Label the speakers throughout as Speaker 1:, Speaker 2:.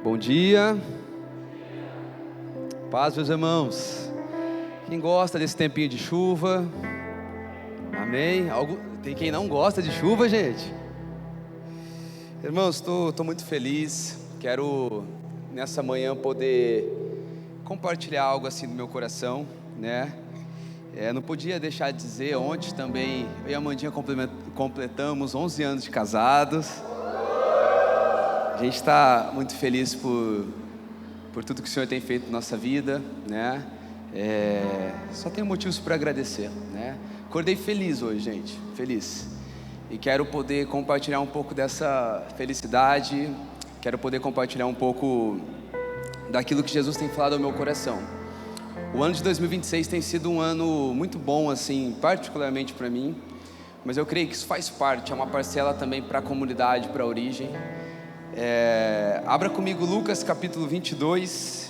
Speaker 1: Bom dia, paz, meus irmãos. Quem gosta desse tempinho de chuva? Amém? Tem quem não gosta de chuva, gente? Irmãos, estou muito feliz. Quero nessa manhã poder compartilhar algo assim do meu coração, né? Não podia deixar de dizer, ontem também eu e a Amandinha completamos 11 anos de casados. A gente está muito feliz por tudo que o Senhor tem feito na nossa vida, né? Só tenho motivos para agradecer, né? Acordei feliz hoje, gente, feliz. E quero poder compartilhar um pouco dessa felicidade. Quero poder compartilhar um pouco daquilo que Jesus tem falado ao meu coração. O ano de 2026 tem sido um ano muito bom, assim, particularmente para mim. Mas eu creio que isso faz parte, é uma parcela também para a comunidade, para a origem. Abra comigo Lucas capítulo 22.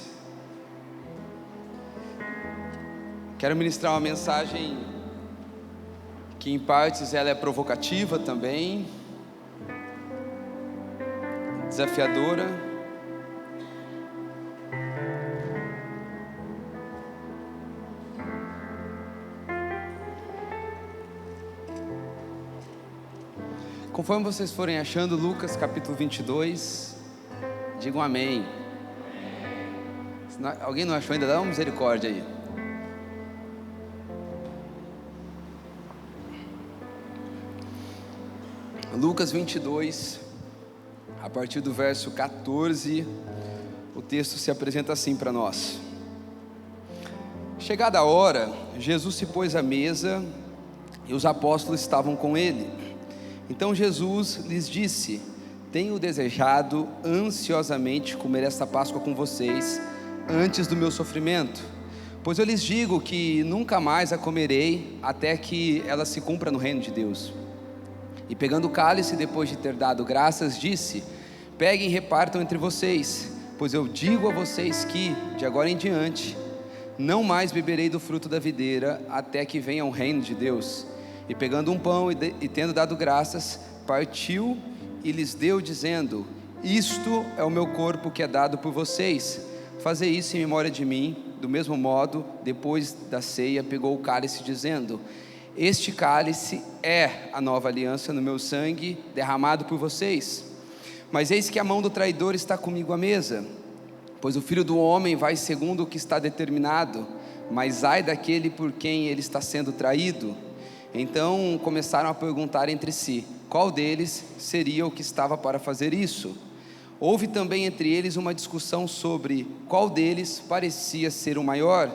Speaker 1: Quero ministrar uma mensagem que em partes ela é provocativa também, desafiadora. Conforme vocês forem achando, Lucas capítulo 22, digam amém. Se alguém não achou ainda, dá uma misericórdia aí. Lucas 22, a partir do verso 14, o texto se apresenta assim para nós. Chegada a hora, Jesus se pôs à mesa e os apóstolos estavam com ele. Então Jesus lhes disse: tenho desejado ansiosamente comer esta Páscoa com vocês antes do meu sofrimento, pois eu lhes digo que nunca mais a comerei até que ela se cumpra no reino de Deus. E pegando o cálice, depois de ter dado graças, disse: peguem e repartam entre vocês, pois eu digo a vocês que, de agora em diante, não mais beberei do fruto da videira até que venha o reino de Deus. E pegando um pão e tendo dado graças, partiu e lhes deu, dizendo: isto é o meu corpo que é dado por vocês, fazei isso em memória de mim. Do mesmo modo, depois da ceia, pegou o cálice, dizendo: este cálice é a nova aliança no meu sangue, derramado por vocês. Mas eis que a mão do traidor está comigo à mesa, pois o Filho do Homem vai segundo o que está determinado, mas ai daquele por quem ele está sendo traído. Então começaram a perguntar entre si, qual deles seria o que estava para fazer isso? Houve também entre eles uma discussão sobre qual deles parecia ser o maior.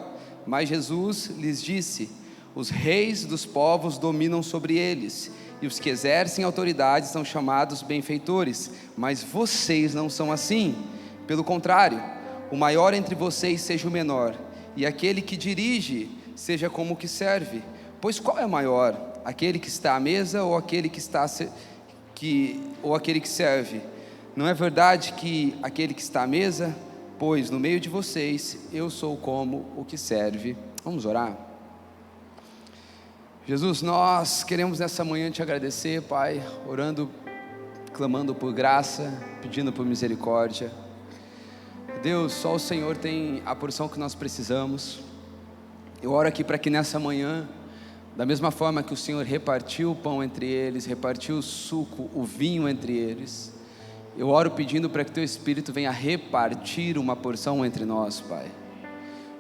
Speaker 1: Mas Jesus lhes disse: os reis dos povos dominam sobre eles, e os que exercem autoridade são chamados benfeitores, mas vocês não são assim. Pelo contrário, o maior entre vocês seja o menor, e aquele que dirige seja como o que serve. Pois qual é maior, aquele que está à mesa ou aquele que serve? Não é verdade que aquele que está à mesa? Pois no meio de vocês eu sou como o que serve. Vamos orar? Jesus, nós queremos nessa manhã te agradecer, Pai, orando, clamando por graça, pedindo por misericórdia. Deus, só o Senhor tem a porção que nós precisamos. Eu oro aqui para que nessa manhã, da mesma forma que o Senhor repartiu o pão entre eles, repartiu o suco, o vinho entre eles, eu oro pedindo para que Teu Espírito venha repartir uma porção entre nós, Pai.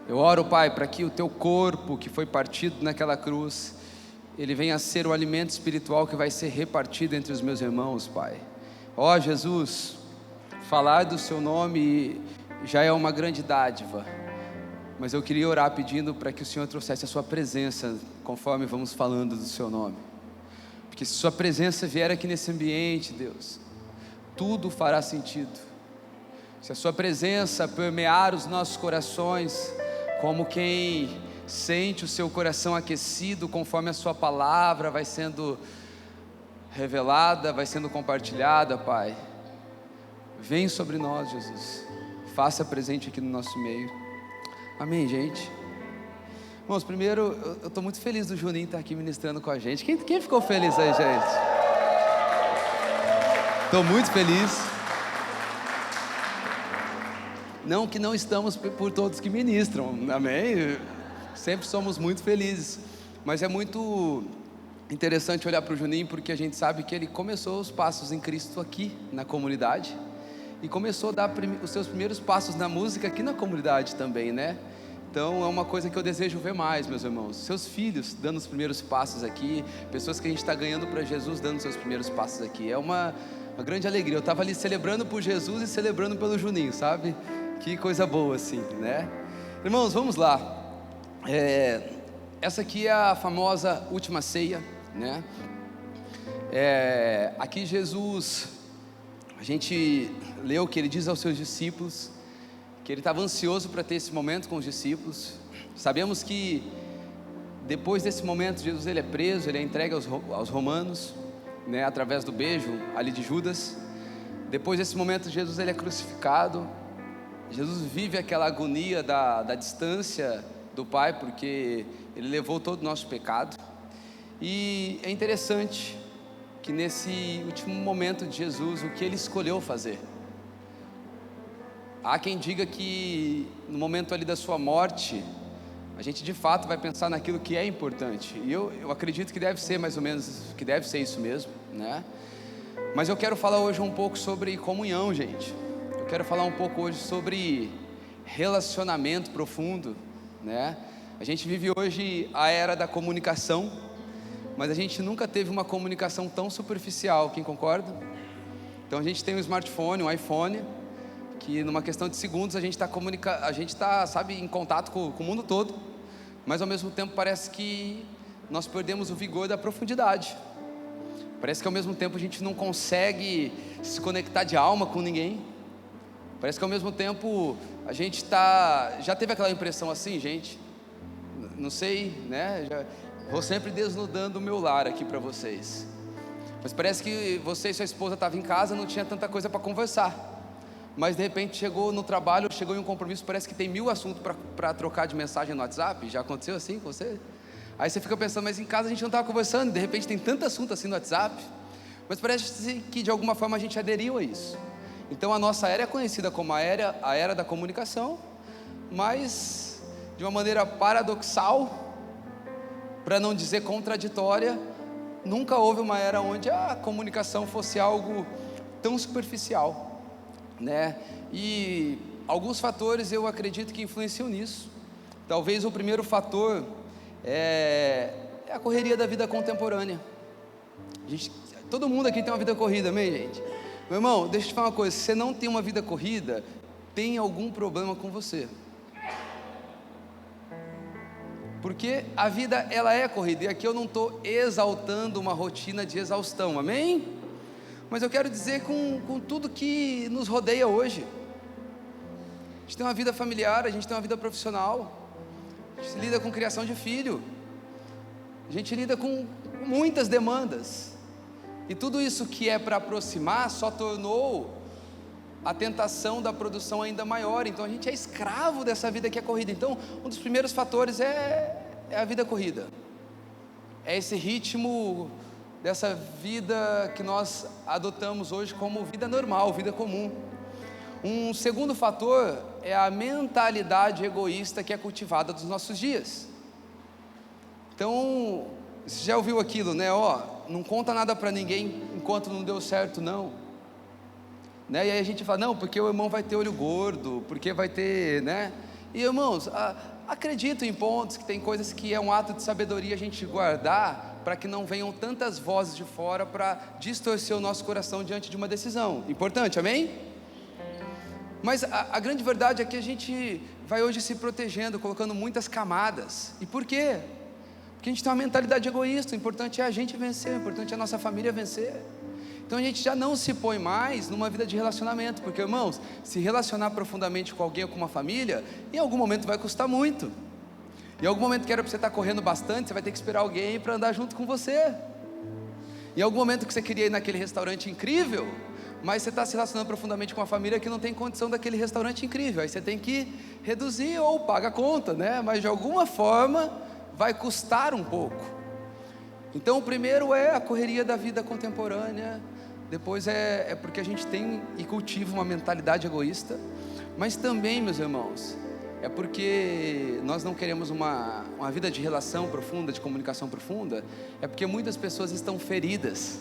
Speaker 1: Eu oro, Pai, para que o Teu corpo que foi partido naquela cruz, ele venha a ser o alimento espiritual que vai ser repartido entre os meus irmãos, Pai. Ó Jesus, falar do Seu nome já é uma grande dádiva, mas eu queria orar pedindo para que o Senhor trouxesse a Sua presença, conforme vamos falando do Seu nome, porque se Sua presença vier aqui nesse ambiente, Deus, tudo fará sentido. Se a Sua presença permear os nossos corações, como quem sente o seu coração aquecido, conforme a Sua palavra vai sendo revelada, vai sendo compartilhada, Pai, vem sobre nós, Jesus, faça presente aqui no nosso meio. Amém, gente? Irmãos, primeiro, eu estou muito feliz do Juninho estar aqui ministrando com a gente. Quem ficou feliz aí, gente? Estou muito feliz. Não que não estamos por todos que ministram, amém? Sempre somos muito felizes, mas é muito interessante olhar para o Juninho, porque a gente sabe que ele começou os passos em Cristo aqui na comunidade, e começou a dar os seus primeiros passos na música aqui na comunidade também, né? Então é uma coisa que eu desejo ver mais, meus irmãos, seus filhos dando os primeiros passos aqui, pessoas que a gente está ganhando para Jesus dando seus primeiros passos aqui, é uma grande alegria. Eu estava ali celebrando por Jesus e celebrando pelo Juninho, sabe? Que coisa boa assim, né? Irmãos, vamos lá. Essa aqui é a famosa última ceia, né? Aqui Jesus, a gente leu que ele diz aos seus discípulos que ele estava ansioso para ter esse momento com os discípulos. Sabemos que depois desse momento Jesus ele é preso, ele é entregue aos romanos, né, através do beijo ali de Judas. Depois desse momento Jesus ele é crucificado. Jesus vive aquela agonia da distância do Pai, porque ele levou todo o nosso pecado. E é interessante que nesse último momento de Jesus, o que ele escolheu fazer. Há quem diga que no momento ali da sua morte, a gente de fato vai pensar naquilo que é importante, e eu acredito que deve ser mais ou menos, que deve ser isso mesmo, né? Mas eu quero falar hoje um pouco sobre comunhão, gente. Eu quero falar um pouco hoje sobre relacionamento profundo, né? A gente vive hoje a era da comunicação, mas a gente nunca teve uma comunicação tão superficial, quem concorda? Então a gente tem um smartphone, um iPhone, que numa questão de segundos a gente está, sabe, em contato com o mundo todo, mas ao mesmo tempo parece que nós perdemos o vigor da profundidade. Parece que ao mesmo tempo a gente não consegue se conectar de alma com ninguém. Parece que ao mesmo tempo a gente já teve aquela impressão assim, gente, não sei, né? Vou sempre desnudando o meu lar aqui para vocês, mas parece que você e sua esposa estavam em casa, não tinha tanta coisa para conversar, mas de repente chegou no trabalho, chegou em um compromisso, parece que tem 1000 assuntos para trocar de mensagem no WhatsApp. Já aconteceu assim com você? Aí você fica pensando, mas em casa a gente não estava conversando, de repente tem tanto assunto assim no WhatsApp, mas parece que de alguma forma a gente aderiu a isso. Então a nossa era é conhecida como a era da comunicação, mas de uma maneira paradoxal, para não dizer contraditória, nunca houve uma era onde a comunicação fosse algo tão superficial, né? E alguns fatores eu acredito que influenciam nisso. Talvez o primeiro fator é a correria da vida contemporânea. Todo mundo aqui tem uma vida corrida, amém, gente? Meu irmão, deixa eu te falar uma coisa, se você não tem uma vida corrida, tem algum problema com você, porque a vida ela é corrida, e aqui eu não estou exaltando uma rotina de exaustão, amém? Mas eu quero dizer com tudo que nos rodeia hoje. A gente tem uma vida familiar, a gente tem uma vida profissional, a gente lida com criação de filho, a gente lida com muitas demandas, e tudo isso que é para aproximar só tornou a tentação da produção ainda maior. Então a gente é escravo dessa vida que é corrida. Então um dos primeiros fatores é a vida corrida, é esse ritmo dessa vida que nós adotamos hoje como vida normal, vida comum. Um segundo fator é a mentalidade egoísta que é cultivada dos nossos dias. Então, você já ouviu aquilo, né? Não conta nada para ninguém enquanto não deu certo, não. Né? E aí a gente fala, não, porque o irmão vai ter olho gordo, porque vai ter, né? E irmãos, acredito em pontos que tem coisas que é um ato de sabedoria a gente guardar, para que não venham tantas vozes de fora para distorcer o nosso coração diante de uma decisão importante, amém? Mas a grande verdade é que a gente vai hoje se protegendo, colocando muitas camadas. E por quê? Porque a gente tem uma mentalidade egoísta. O importante é a gente vencer, o importante é a nossa família vencer. Então a gente já não se põe mais numa vida de relacionamento, porque irmãos, se relacionar profundamente com alguém ou com uma família, em algum momento vai custar muito. Em algum momento que era para você estar correndo bastante, você vai ter que esperar alguém para andar junto com você. Em algum momento que você queria ir naquele restaurante incrível, mas você está se relacionando profundamente com uma família que não tem condição daquele restaurante incrível, aí você tem que reduzir ou paga a conta, né? Mas de alguma forma vai custar um pouco. Então o primeiro é a correria da vida contemporânea, depois é porque a gente tem e cultiva uma mentalidade egoísta. Mas também, meus irmãos, é porque nós não queremos uma vida de relação profunda, de comunicação profunda, é porque muitas pessoas estão feridas,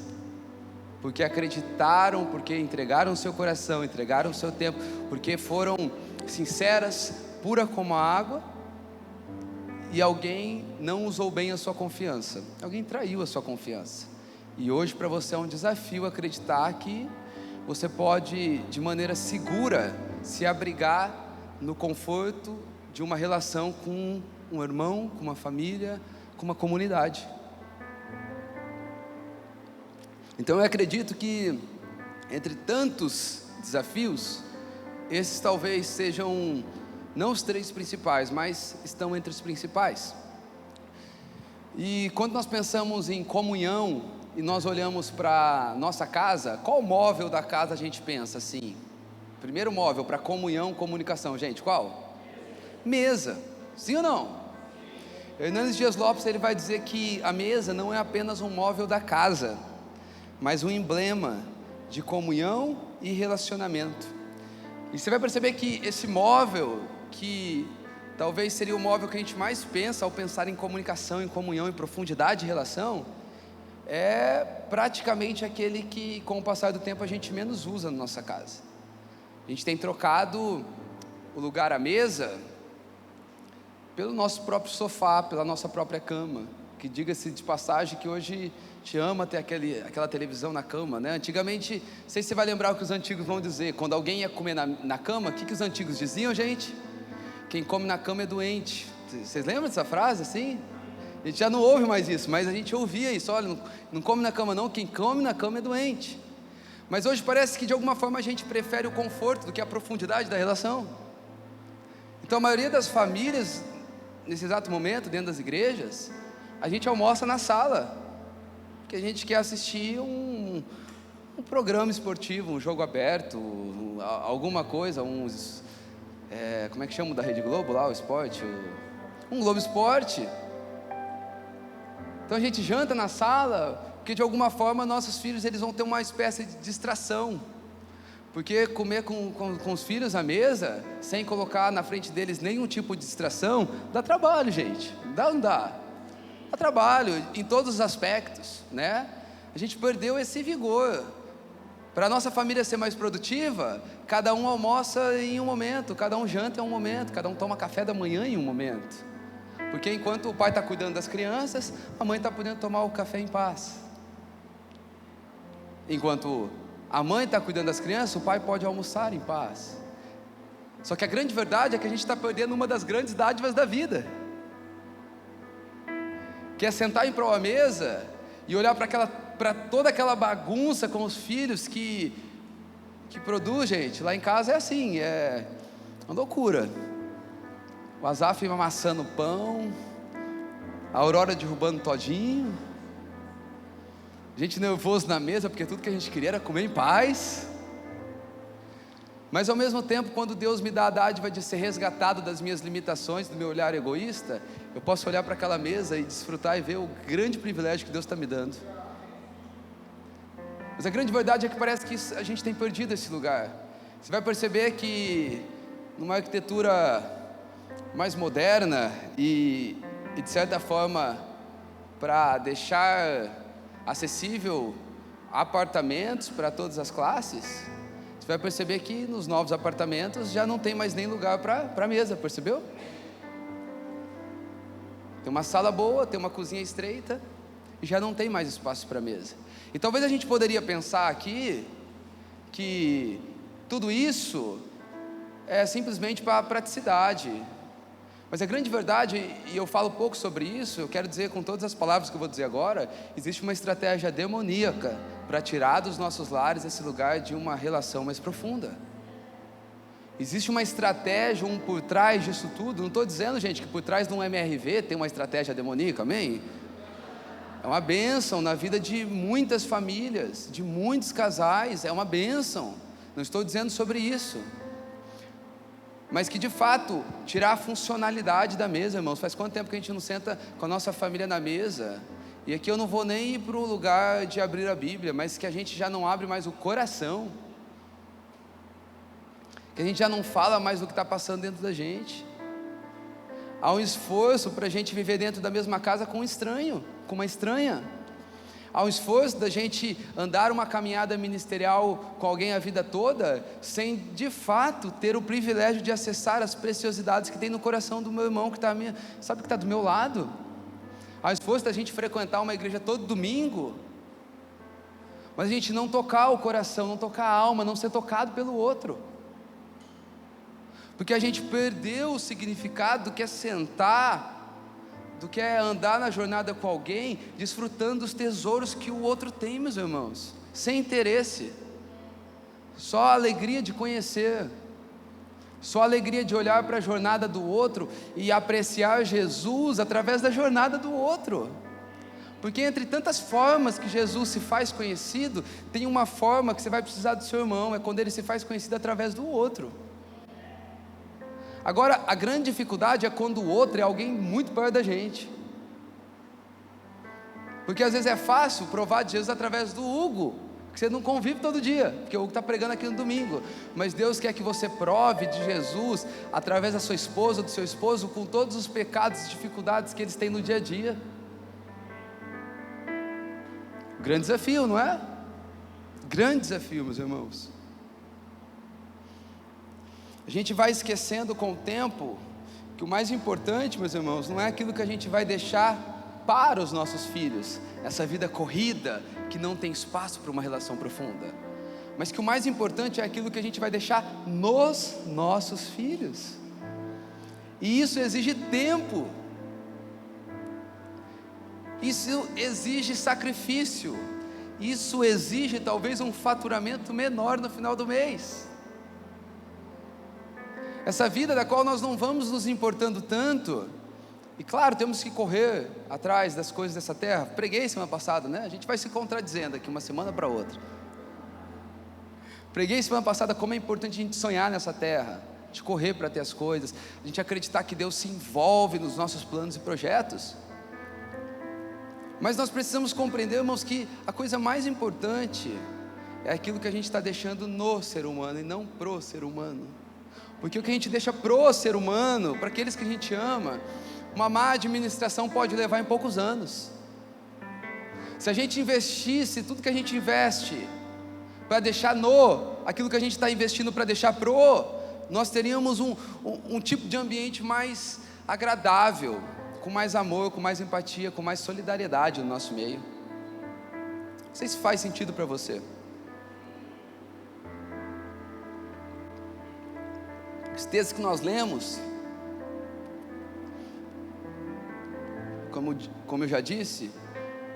Speaker 1: porque acreditaram, porque entregaram o seu coração, entregaram o seu tempo, porque foram sinceras, pura como a água, e alguém não usou bem a sua confiança, alguém traiu a sua confiança. E hoje para você é um desafio acreditar que você pode, de maneira segura, se abrigar no conforto de uma relação com um irmão, com uma família, com uma comunidade. Então eu acredito que, entre tantos desafios, esses talvez sejam, não os 3 principais, mas estão entre os principais. E quando nós pensamos em comunhão, e nós olhamos para nossa casa, qual móvel da casa a gente pensa assim? Primeiro móvel para comunhão, comunicação, gente, qual? Mesa, sim ou não? Hernandes Dias Lopes, ele vai dizer que a mesa não é apenas um móvel da casa, mas um emblema de comunhão e relacionamento. E você vai perceber que esse móvel, que talvez seria o móvel que a gente mais pensa ao pensar em comunicação, em comunhão, em profundidade de relação, é praticamente aquele que, com o passar do tempo, a gente menos usa na nossa casa. A gente tem trocado o lugar à mesa pelo nosso próprio sofá, pela nossa própria cama, que, diga-se de passagem, que hoje te ama ter aquela televisão na cama, né? Antigamente, não sei se você vai lembrar o que os antigos vão dizer, quando alguém ia comer na cama, o que os antigos diziam, gente? Quem come na cama é doente. Vocês lembram dessa frase assim? A gente já não ouve mais isso, mas a gente ouvia isso. Olha, não come na cama não, quem come na cama é doente. Mas hoje parece que de alguma forma a gente prefere o conforto do que a profundidade da relação. Então a maioria das famílias, nesse exato momento, dentro das igrejas, a gente almoça na sala, porque a gente quer assistir um programa esportivo, um jogo aberto, alguma coisa, como é que chama da Rede Globo lá, o esporte? Um Globo Esporte. Então a gente janta na sala, porque de alguma forma nossos filhos eles vão ter uma espécie de distração, porque comer com os filhos à mesa, sem colocar na frente deles nenhum tipo de distração, dá trabalho, gente, dá ou não dá? Dá trabalho em todos os aspectos, né? A gente perdeu esse vigor. Para a nossa família ser mais produtiva, cada um almoça em um momento, cada um janta em um momento, cada um toma café da manhã em um momento. Porque enquanto o pai está cuidando das crianças, a mãe está podendo tomar o café em paz. Enquanto a mãe está cuidando das crianças, o pai pode almoçar em paz. Só que a grande verdade é que a gente está perdendo uma das grandes dádivas da vida, que é sentar em prol à mesa e olhar para toda aquela bagunça com os filhos que produz, gente. Lá em casa é assim, é uma loucura. O Azaf amassando pão, a Aurora derrubando todinho, gente nervoso na mesa, porque tudo que a gente queria era comer em paz. Mas ao mesmo tempo, quando Deus me dá a dádiva de ser resgatado das minhas limitações, do meu olhar egoísta, eu posso olhar para aquela mesa e desfrutar e ver o grande privilégio que Deus está me dando. Mas a grande verdade é que parece que a gente tem perdido esse lugar. Você vai perceber que numa arquitetura mais moderna e de certa forma para deixar acessível apartamentos para todas as classes, você vai perceber que nos novos apartamentos já não tem mais nem lugar para mesa, percebeu? Tem uma sala boa, tem uma cozinha estreita e já não tem mais espaço para mesa. E talvez a gente poderia pensar aqui que tudo isso é simplesmente para praticidade. Mas a grande verdade, e eu falo pouco sobre isso, eu quero dizer com todas as palavras que eu vou dizer agora, existe uma estratégia demoníaca para tirar dos nossos lares esse lugar de uma relação mais profunda. Existe uma estratégia, por trás disso tudo. Não estou dizendo, gente, que por trás de um MRV tem uma estratégia demoníaca, amém? É uma bênção na vida de muitas famílias, de muitos casais, é uma bênção. Não estou dizendo sobre isso. Mas que de fato, tirar a funcionalidade da mesa, irmãos. Faz quanto tempo que a gente não senta com a nossa família na mesa? E aqui eu não vou nem ir para o lugar de abrir a Bíblia, mas que a gente já não abre mais o coração. que a gente já não fala mais do que está passando dentro da gente. Há um esforço para a gente viver dentro da mesma casa com um estranho, com uma estranha. Há um esforço da gente andar uma caminhada ministerial com alguém a vida toda, sem de fato ter o privilégio de acessar as preciosidades que tem no coração do meu irmão que está sabe, que está do meu lado. Há um esforço da gente frequentar uma igreja todo domingo, mas a gente não tocar o coração, não tocar a alma, não ser tocado pelo outro, porque a gente perdeu o significado do que é sentar, do que é andar na jornada com alguém, desfrutando dos tesouros que o outro tem, meus irmãos, sem interesse, só a alegria de conhecer, só a alegria de olhar para a jornada do outro e apreciar Jesus através da jornada do outro. Porque entre tantas formas que Jesus se faz conhecido, tem uma forma que você vai precisar do seu irmão, é quando ele se faz conhecido através do outro. Agora, a grande dificuldade é quando o outro é alguém muito perto da gente, porque às vezes é fácil provar de Jesus através do Hugo, que você não convive todo dia, porque o Hugo está pregando aqui no domingo, mas Deus quer que você prove de Jesus através da sua esposa, do seu esposo, com todos os pecados e dificuldades que eles têm no dia a dia. Grande desafio, não é? Grande desafio, meus irmãos. A gente vai esquecendo com o tempo que o mais importante, meus irmãos, não é aquilo que a gente vai deixar para os nossos filhos, essa vida corrida que não tem espaço para uma relação profunda, mas que o mais importante é aquilo que a gente vai deixar nos nossos filhos, e isso exige tempo, isso exige sacrifício, isso exige talvez um faturamento menor no final do mês. Essa vida da qual nós não vamos nos importando tanto, e claro, temos que correr atrás das coisas dessa terra. Preguei semana passada, né? A gente vai se contradizendo aqui uma semana para outra. Preguei semana passada como é importante a gente sonhar nessa terra, de correr para ter as coisas, a gente acreditar que Deus se envolve nos nossos planos e projetos. Mas nós precisamos compreender, irmãos, que a coisa mais importante é aquilo que a gente está deixando no ser humano e não pro ser humano. Porque o que a gente deixa pro ser humano, para aqueles que a gente ama, uma má administração pode levar em poucos anos. Se a gente investisse tudo que a gente investe para deixar aquilo que a gente está investindo para deixar nós teríamos um tipo de ambiente mais agradável, com mais amor, com mais empatia, com mais solidariedade no nosso meio. Não sei se faz sentido para você. Os textos que nós lemos, como eu já disse,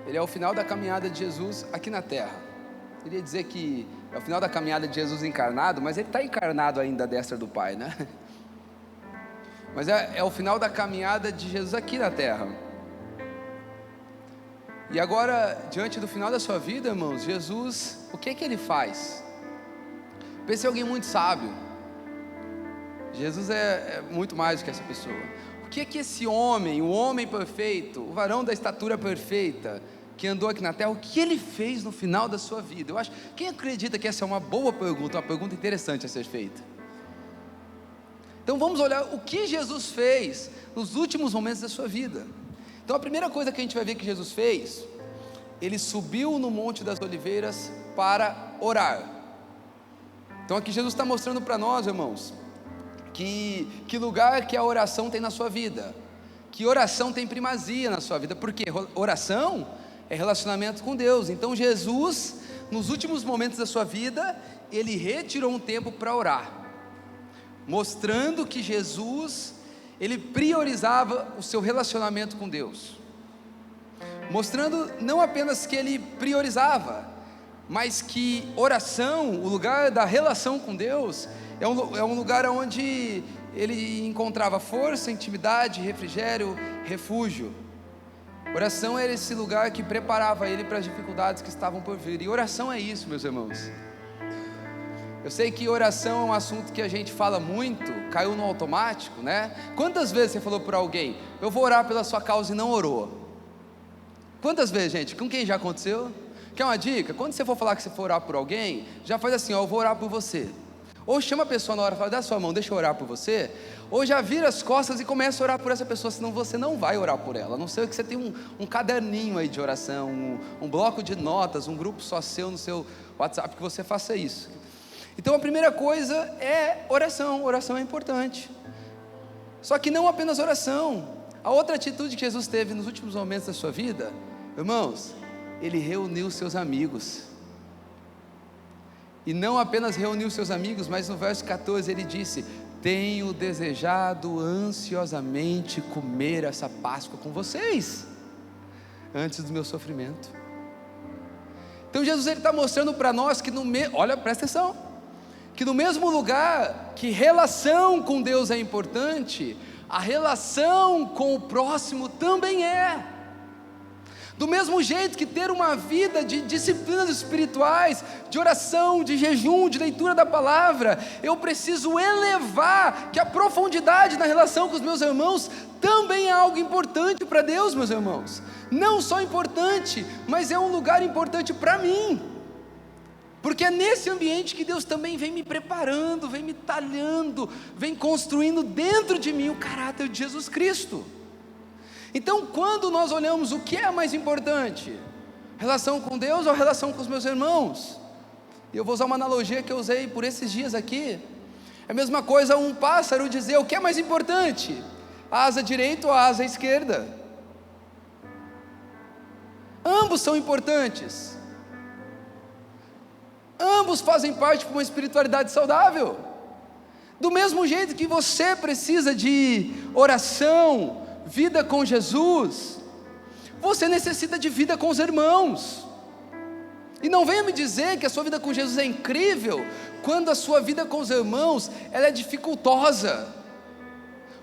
Speaker 1: ele é o final da caminhada de Jesus aqui na terra. Eu queria dizer que é o final da caminhada de Jesus encarnado, mas ele está encarnado ainda à destra do Pai, né? Mas é o final da caminhada de Jesus aqui na terra. E agora, diante do final da sua vida, irmãos, Jesus, o que ele faz? Pense em alguém muito sábio. Jesus é muito mais do que essa pessoa. O que esse homem, o homem perfeito, o varão da estatura perfeita, que andou aqui na terra, o que ele fez no final da sua vida? Eu acho, quem acredita que essa é uma boa pergunta, uma pergunta interessante a ser feita? Então vamos olhar o que Jesus fez nos últimos momentos da sua vida. Então a primeira coisa que a gente vai ver que Jesus fez, ele subiu no Monte das Oliveiras para orar. Então aqui Jesus está mostrando para nós, irmãos, que lugar que a oração tem na sua vida, que oração tem primazia na sua vida, porque oração é relacionamento com Deus. Então Jesus, nos últimos momentos da sua vida, ele retirou um tempo para orar, mostrando que Jesus, ele priorizava o seu relacionamento com Deus, mostrando não apenas que ele priorizava, mas que oração, o lugar da relação com Deus, é um lugar onde ele encontrava força, intimidade, refrigério, refúgio. Oração era esse lugar que preparava ele para as dificuldades que estavam por vir. E oração é isso, meus irmãos. Eu sei que oração é um assunto que a gente fala muito, caiu no automático, né? Quantas vezes você falou para alguém, eu vou orar pela sua causa, e não orou? Quantas vezes, gente? Com quem já aconteceu? Quer uma dica? Quando você for falar que você for orar por alguém, já faz assim, ó, eu vou orar por você. Ou chama a pessoa na hora e fala, dá sua mão, deixa eu orar por você. Ou já vira as costas e começa a orar por essa pessoa, senão você não vai orar por ela. A não ser que você tenha um caderninho aí de oração, um bloco de notas, um grupo só seu no seu WhatsApp, que você faça isso. Então a primeira coisa é oração. Oração é importante. Só que não apenas oração. A outra atitude que Jesus teve nos últimos momentos da sua vida, irmãos, Ele reuniu seus amigos. E não apenas reuniu seus amigos, mas no verso 14 Ele disse, tenho desejado ansiosamente comer essa Páscoa com vocês, antes do meu sofrimento. Então Jesus está mostrando para nós que olha, presta atenção, que no mesmo lugar que relação com Deus é importante, a relação com o próximo também é. Do mesmo jeito que ter uma vida de disciplinas espirituais, de oração, de jejum, de leitura da palavra, eu preciso elevar que a profundidade na relação com os meus irmãos também é algo importante para Deus, meus irmãos. Não só importante, mas é um lugar importante para mim, porque é nesse ambiente que Deus também vem me preparando, vem me talhando, vem construindo dentro de mim o caráter de Jesus Cristo. Então, quando nós olhamos o que é mais importante, relação com Deus ou relação com os meus irmãos? E eu vou usar uma analogia que eu usei por esses dias aqui. É a mesma coisa um pássaro dizer o que é mais importante, a asa direita ou a asa esquerda. Ambos são importantes. Ambos fazem parte de uma espiritualidade saudável. Do mesmo jeito que você precisa de oração, vida com Jesus, você necessita de vida com os irmãos. E não venha me dizer que a sua vida com Jesus é incrível, quando a sua vida com os irmãos, ela é dificultosa.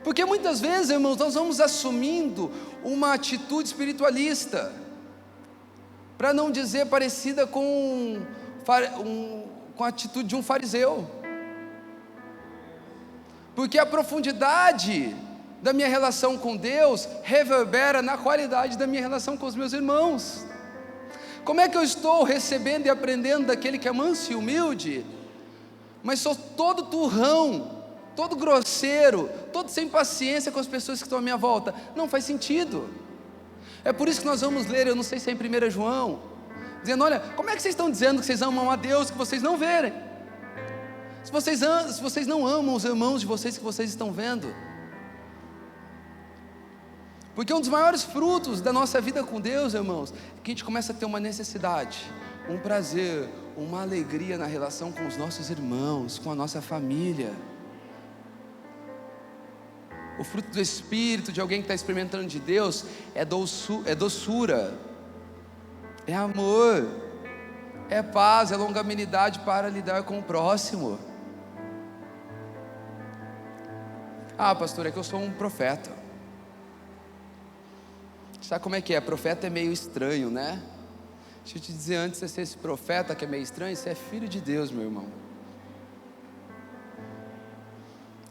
Speaker 1: Porque muitas vezes, irmãos, nós vamos assumindo uma atitude espiritualista, para não dizer parecida com a atitude de um fariseu. Porque a profundidade da minha relação com Deus reverbera na qualidade da minha relação com os meus irmãos. Como é que eu estou recebendo e aprendendo daquele que é manso e humilde, mas sou todo turrão, todo grosseiro, todo sem paciência com as pessoas que estão à minha volta? Não faz sentido. É por isso que nós vamos ler, eu não sei se é em 1 João, dizendo, olha, como é que vocês estão dizendo que vocês amam a Deus que vocês não verem? Se vocês não amam os irmãos de vocês que vocês estão vendo? Porque um dos maiores frutos da nossa vida com Deus, irmãos, é que a gente começa a ter uma necessidade, um prazer, uma alegria na relação com os nossos irmãos, com a nossa família. O fruto do Espírito de alguém que está experimentando de Deus é doçura, é amor, é paz, é longanimidade para lidar com o próximo. Ah, pastor, é que eu sou um profeta. Sabe como é que é? Profeta é meio estranho, né? Deixa eu te dizer, antes de você ser esse profeta que é meio estranho, você é filho de Deus, meu irmão.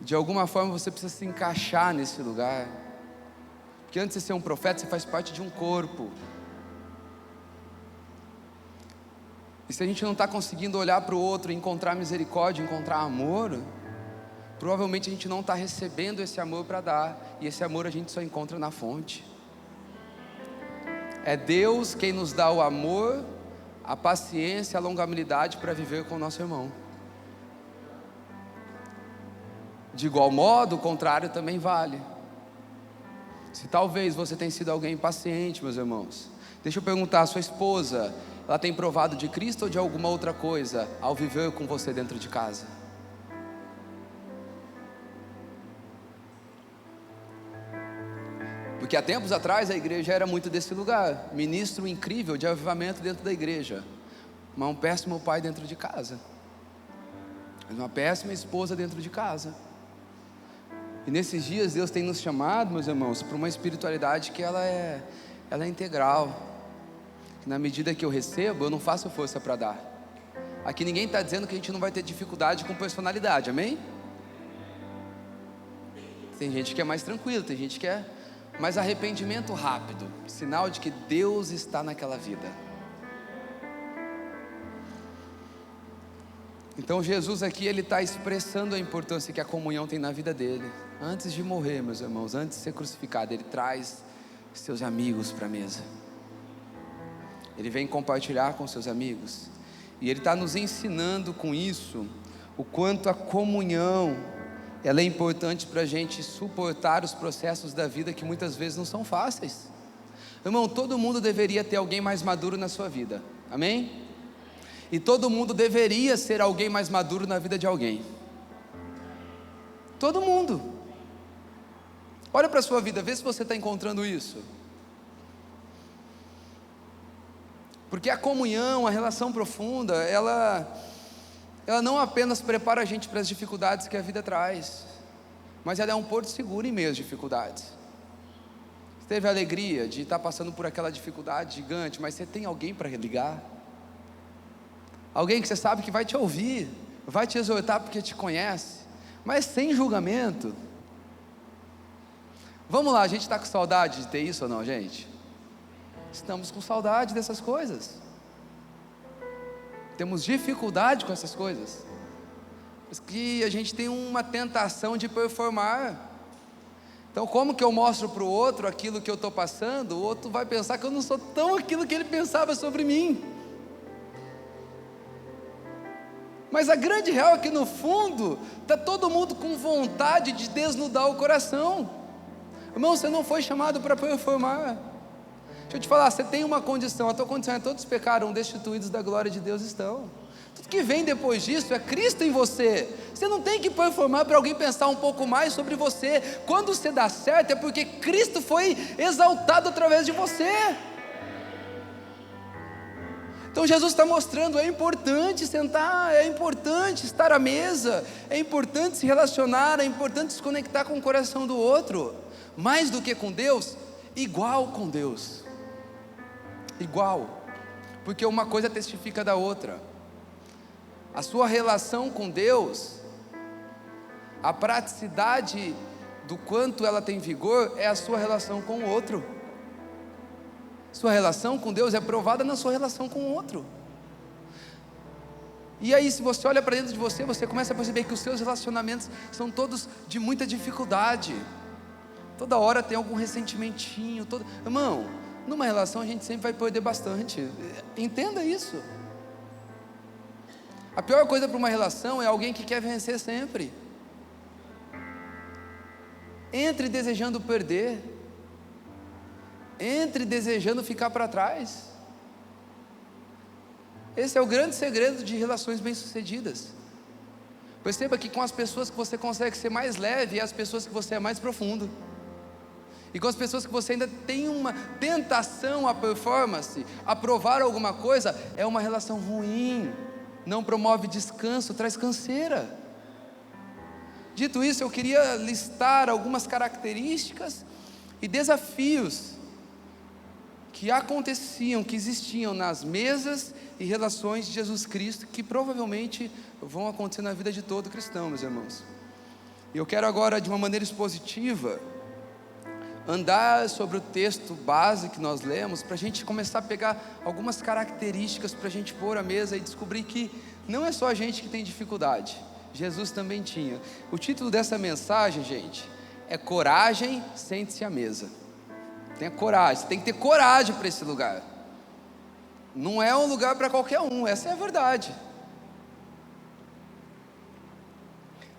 Speaker 1: De alguma forma você precisa se encaixar nesse lugar. Porque antes de ser um profeta, você faz parte de um corpo. E se a gente não está conseguindo olhar para o outro e encontrar misericórdia, encontrar amor, provavelmente a gente não está recebendo esse amor para dar. E esse amor a gente só encontra na fonte. É Deus quem nos dá o amor, a paciência, a longanimidade para viver com o nosso irmão. De igual modo, o contrário também vale. Se talvez você tenha sido alguém impaciente, meus irmãos, deixa eu perguntar, a sua esposa, ela tem provado de Cristo ou de alguma outra coisa ao viver com você dentro de casa? Porque há tempos atrás a igreja era muito desse lugar, ministro incrível de avivamento dentro da igreja, mas um péssimo pai dentro de casa, uma péssima esposa dentro de casa. E nesses dias Deus tem nos chamado, meus irmãos, para uma espiritualidade que ela é integral, que na medida que eu recebo, eu não faço força para dar. Aqui ninguém está dizendo que a gente não vai ter dificuldade com personalidade, amém? Tem gente que é mais tranquilo, tem gente que é mais arrependimento rápido, sinal de que Deus está naquela vida. Então Jesus aqui, ele está expressando a importância que a comunhão tem na vida dele. Antes de morrer, meus irmãos, antes de ser crucificado, ele traz seus amigos para a mesa. Ele vem compartilhar com seus amigos. E ele está nos ensinando com isso o quanto a comunhão, ela é importante para a gente suportar os processos da vida que muitas vezes não são fáceis. Irmão, todo mundo deveria ter alguém mais maduro na sua vida, amém? E todo mundo deveria ser alguém mais maduro na vida de alguém. Todo mundo. Olha para a sua vida, vê se você está encontrando isso. Porque a comunhão, a relação profunda, ela não apenas prepara a gente para as dificuldades que a vida traz, mas ela é um porto seguro em meio às dificuldades. Você teve a alegria de estar passando por aquela dificuldade gigante, mas você tem alguém para ligar? Alguém que você sabe que vai te ouvir, vai te exortar porque te conhece, mas sem julgamento. Vamos lá, a gente está com saudade de ter isso ou não, gente? Estamos com saudade dessas coisas. Temos dificuldade com essas coisas, porque a gente tem uma tentação de performar. Então, como que eu mostro para o outro aquilo que eu estou passando? O outro vai pensar que eu não sou tão aquilo que ele pensava sobre mim. Mas a grande real é que no fundo está todo mundo com vontade de desnudar o coração. Irmão, você não foi chamado para performar. Deixa eu te falar, você tem uma condição, a tua condição é: todos pecaram, destituídos da glória de Deus estão. Tudo que vem depois disso é Cristo em você. Você não tem que performar para alguém pensar um pouco mais sobre você. Quando você dá certo é porque Cristo foi exaltado através de você. Então Jesus está mostrando, é importante sentar, é importante estar à mesa, é importante se relacionar, é importante se conectar com o coração do outro, mais do que com Deus, igual com Deus, igual, porque uma coisa testifica da outra. A sua relação com Deus, a praticidade do quanto ela tem vigor, é a sua relação com o outro. Sua relação com Deus é provada na sua relação com o outro. E aí, se você olha para dentro de você, você começa a perceber que os seus relacionamentos são todos de muita dificuldade. Toda hora tem algum ressentimentinho. Irmão, numa relação a gente sempre vai perder bastante. Entenda isso. A pior coisa para uma relação é alguém que quer vencer sempre. Entre desejando perder, entre desejando ficar para trás. Esse é o grande segredo de relações bem-sucedidas. Perceba que com as pessoas que você consegue ser mais leve, é as pessoas que você é mais profundo. E com as pessoas que você ainda tem uma tentação à performance, a provar alguma coisa, é uma relação ruim, não promove descanso, traz canseira. Dito isso, eu queria listar algumas características e desafios que aconteciam, que existiam nas mesas e relações de Jesus Cristo, que provavelmente vão acontecer na vida de todo cristão, meus irmãos. E eu quero agora, de uma maneira expositiva, andar sobre o texto base que nós lemos, para a gente começar a pegar algumas características para a gente pôr à mesa e descobrir que não é só a gente que tem dificuldade, Jesus também tinha. O título dessa mensagem, gente, é Coragem, Sente-se à Mesa. Tenha coragem, você tem que ter coragem para esse lugar. Não é um lugar para qualquer um, essa é a verdade.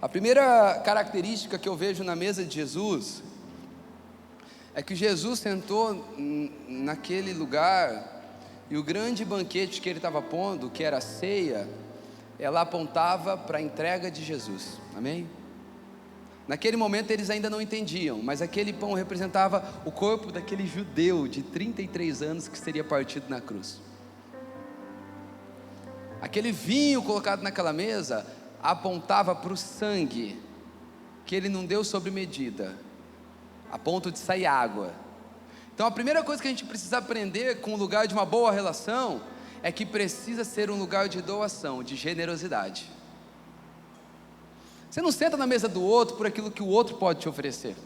Speaker 1: A primeira característica que eu vejo na mesa de Jesus é que Jesus sentou naquele lugar, e o grande banquete que ele estava pondo, que era a ceia, ela apontava para a entrega de Jesus, amém? Naquele momento eles ainda não entendiam, mas aquele pão representava o corpo daquele judeu de 33 anos que seria partido na cruz. Aquele vinho colocado naquela mesa apontava para o sangue, que ele não deu sobre medida, a ponto de sair água. Então a primeira coisa que a gente precisa aprender com o lugar de uma boa relação, é que precisa ser um lugar de doação, de generosidade. Você não senta na mesa do outro por aquilo que o outro pode te oferecer.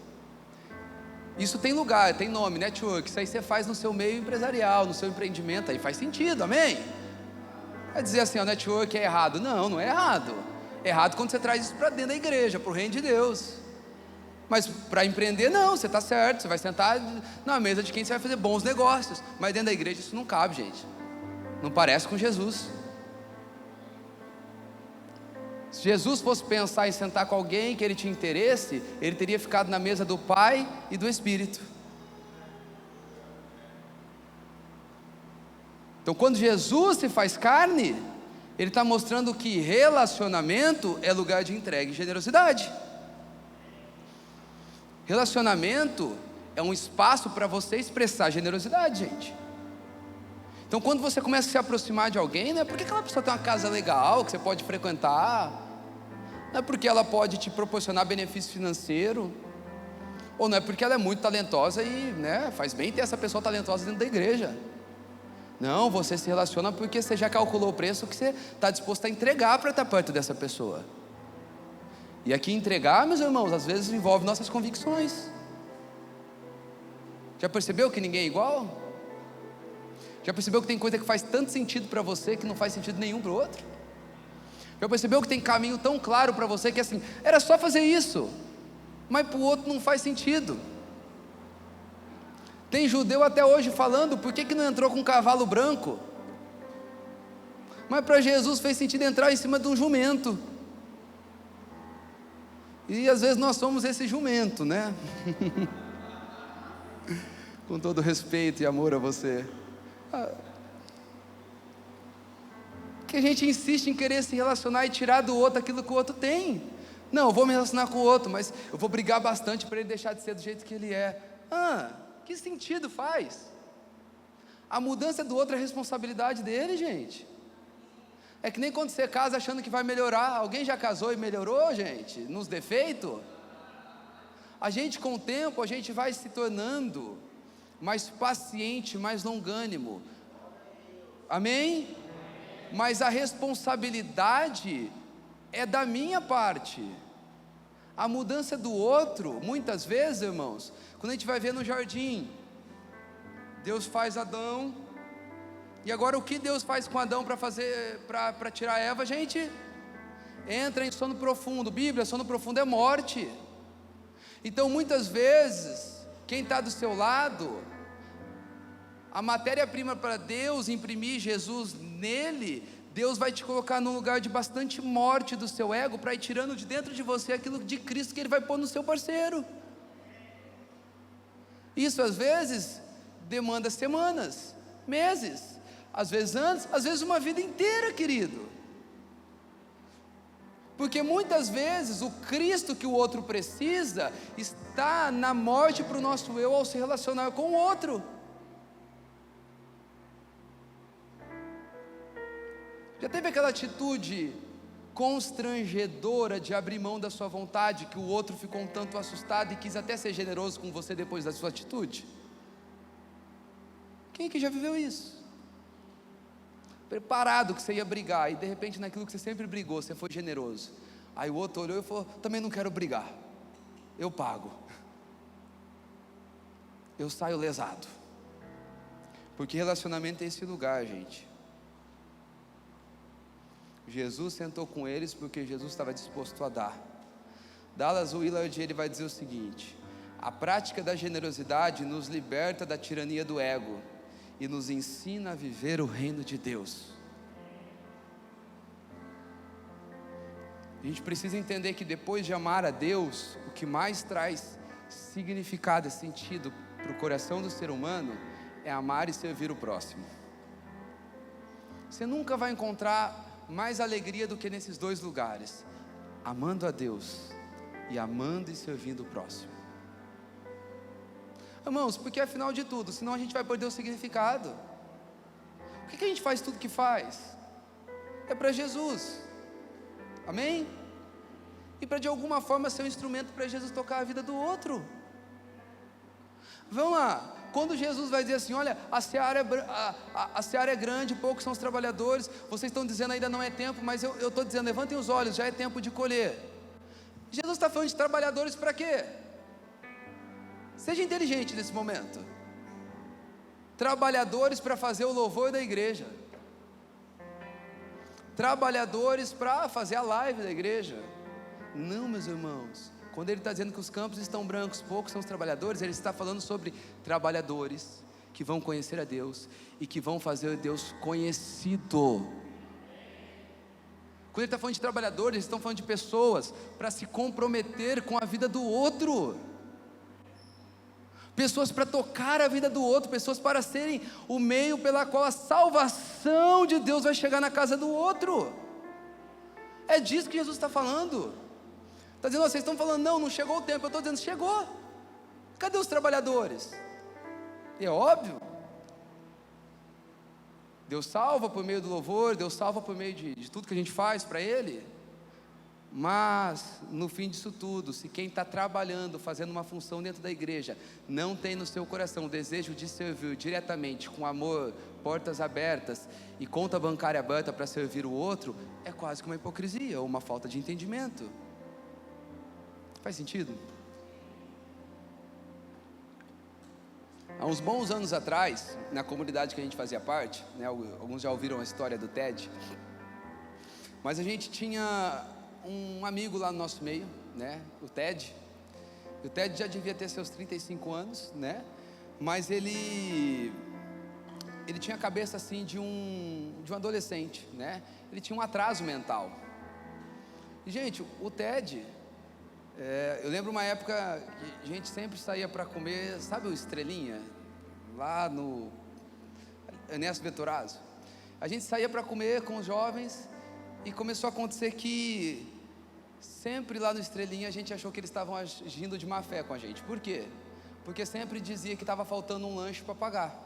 Speaker 1: Isso tem lugar, tem nome, network. Isso aí você faz no seu meio empresarial, no seu empreendimento, aí faz sentido, amém? Vai dizer assim, o network é errado. Não, não é errado. É errado quando você traz isso para dentro da igreja, para o reino de Deus. Mas para empreender, não, você está certo. Você vai sentar na mesa de quem você vai fazer bons negócios. Mas dentro da igreja isso não cabe, gente. Não parece com Jesus. Se Jesus fosse pensar em sentar com alguém que ele tinha interesse, ele teria ficado na mesa do Pai e do Espírito. Então, quando Jesus se faz carne, ele está mostrando que relacionamento é lugar de entrega e generosidade. Relacionamento é um espaço para você expressar generosidade, gente. Então, quando você começa a se aproximar de alguém, não é porque aquela pessoa tem uma casa legal que você pode frequentar, não é porque ela pode te proporcionar benefício financeiro, ou não é porque ela é muito talentosa e, né, faz bem ter essa pessoa talentosa dentro da igreja. Não, você se relaciona porque você já calculou o preço que você está disposto a entregar para estar perto dessa pessoa. E aqui entregar, meus irmãos, às vezes envolve nossas convicções. Já percebeu que ninguém é igual? Já percebeu que tem coisa que faz tanto sentido para você que não faz sentido nenhum para o outro? Já percebeu que tem caminho tão claro para você que assim, era só fazer isso, mas para o outro não faz sentido? Tem judeu até hoje falando, por que não entrou com um cavalo branco? Mas para Jesus fez sentido entrar em cima de um jumento. E às vezes nós somos esse jumento, né? Com todo respeito e amor a você. Que a gente insiste em querer se relacionar e tirar do outro aquilo que o outro tem. Não, eu vou me relacionar com o outro, mas eu vou brigar bastante para ele deixar de ser do jeito que ele é. Que sentido faz? A mudança do outro é responsabilidade dele, gente. É que nem quando você casa achando que vai melhorar. Alguém já casou e melhorou, gente? Nos defeitos? A gente, com o tempo, a gente vai se tornando mais paciente, mais longânimo. Amém? Mas a responsabilidade é da minha parte. A mudança do outro, muitas vezes, irmãos, quando a gente vai ver no jardim, Deus faz Adão, e agora o que Deus faz com Adão para tirar Eva, gente? Entra em sono profundo. Bíblia, sono profundo é morte. Então muitas vezes, quem está do seu lado, a matéria-prima para Deus imprimir Jesus nele, Deus vai te colocar num lugar de bastante morte do seu ego, para ir tirando de dentro de você aquilo de Cristo que Ele vai pôr no seu parceiro. Isso às vezes demanda semanas, meses, às vezes anos, às vezes uma vida inteira, querido. Porque muitas vezes o Cristo que o outro precisa está na morte para o nosso eu ao se relacionar com o outro. Já teve aquela atitude constrangedora de abrir mão da sua vontade, que o outro ficou um tanto assustado e quis até ser generoso com você depois da sua atitude? Quem aqui já viveu isso? Preparado que você ia brigar, e de repente naquilo que você sempre brigou, você foi generoso. Aí o outro olhou e falou: também não quero brigar, eu pago, eu saio lesado. Porque relacionamento é esse lugar, gente. Jesus sentou com eles porque Jesus estava disposto a dar. Dallas Willard, ele vai dizer o seguinte: a prática da generosidade nos liberta da tirania do ego e nos ensina a viver o reino de Deus. A gente precisa entender que depois de amar a Deus, o que mais traz significado e sentido para o coração do ser humano é amar e servir o próximo. Você nunca vai encontrar mais alegria do que nesses dois lugares: amando a Deus e amando e servindo o próximo. Irmãos, porque afinal de tudo, senão a gente vai perder o significado. Por que a gente faz tudo que faz? É para Jesus, amém? E para de alguma forma ser um instrumento para Jesus tocar a vida do outro. Vamos lá. Quando Jesus vai dizer assim: olha, a seara é grande, poucos são os trabalhadores, vocês estão dizendo ainda não é tempo, mas eu estou dizendo, levantem os olhos, já é tempo de colher. Jesus está falando de trabalhadores para quê? Seja inteligente nesse momento. Trabalhadores para fazer o louvor da igreja. trabalhadores para fazer a live da igreja. Não, meus irmãos, quando ele está dizendo que os campos estão brancos, poucos são os trabalhadores, ele está falando sobre trabalhadores que vão conhecer a Deus e que vão fazer Deus conhecido. Quando ele está falando de trabalhadores, eles estão falando de pessoas para se comprometer com a vida do outro, pessoas para tocar a vida do outro, pessoas para serem o meio pela qual a salvação de Deus vai chegar na casa do outro. É disso que Jesus está falando. Está dizendo, vocês estão falando, não chegou o tempo. Eu estou dizendo, chegou. Cadê os trabalhadores? É óbvio, Deus salva por meio do louvor, Deus salva por meio de tudo que a gente faz para Ele, mas no fim disso tudo, se quem está trabalhando, fazendo uma função dentro da igreja, não tem no seu coração o desejo de servir diretamente, com amor, portas abertas e conta bancária aberta para servir o outro, é quase que uma hipocrisia ou uma falta de entendimento. Faz sentido? Há uns bons anos atrás, na comunidade que a gente fazia parte, né, alguns já ouviram a história do Ted, mas a gente tinha um amigo lá no nosso meio, né, o Ted já devia ter seus 35 anos, né, mas ele tinha a cabeça assim de um adolescente, né, ele tinha um atraso mental. E gente, o Ted, eu lembro uma época que a gente sempre saía para comer, sabe o Estrelinha? Lá no Ernesto Vettorazzo. A gente saía para comer com os jovens e começou a acontecer que sempre lá no Estrelinha a gente achou que eles estavam agindo de má fé com a gente. Por quê? Porque sempre dizia que estava faltando um lanche para pagar.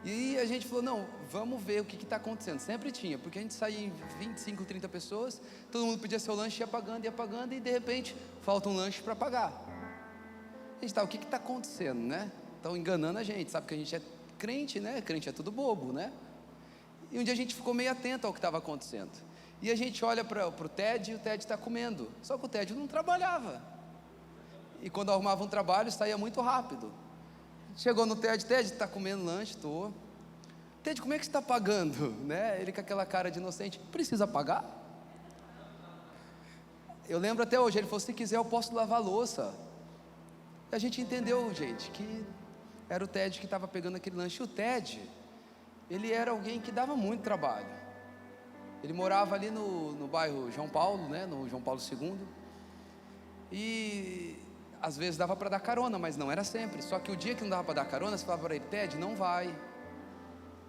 Speaker 1: E a gente falou, não, vamos ver o que está acontecendo. Sempre tinha, porque a gente saía em 25, 30 pessoas, todo mundo pedia seu lanche, ia pagando, e de repente, falta um lanche para pagar. A gente o que está acontecendo, né? Estão enganando a gente, sabe que a gente é crente, né? Crente é tudo bobo, né? E um dia a gente ficou meio atento ao que estava acontecendo. E a gente olha para o Ted, e o Ted está comendo. Só que o Ted não trabalhava. E quando arrumava um trabalho, saía muito rápido. Chegou no Ted, está comendo lanche, estou. Ted, como é que você está pagando? Né? Ele com aquela cara de inocente, precisa pagar? Eu lembro até hoje, ele falou, se quiser eu posso lavar a louça. E a gente entendeu, gente, que era o Ted que estava pegando aquele lanche. E o Ted, ele era alguém que dava muito trabalho. Ele morava ali no bairro João Paulo, né? No João Paulo II. E às vezes dava para dar carona, mas não era sempre. Só que o dia que não dava para dar carona, você falava para ele, Ted, não vai.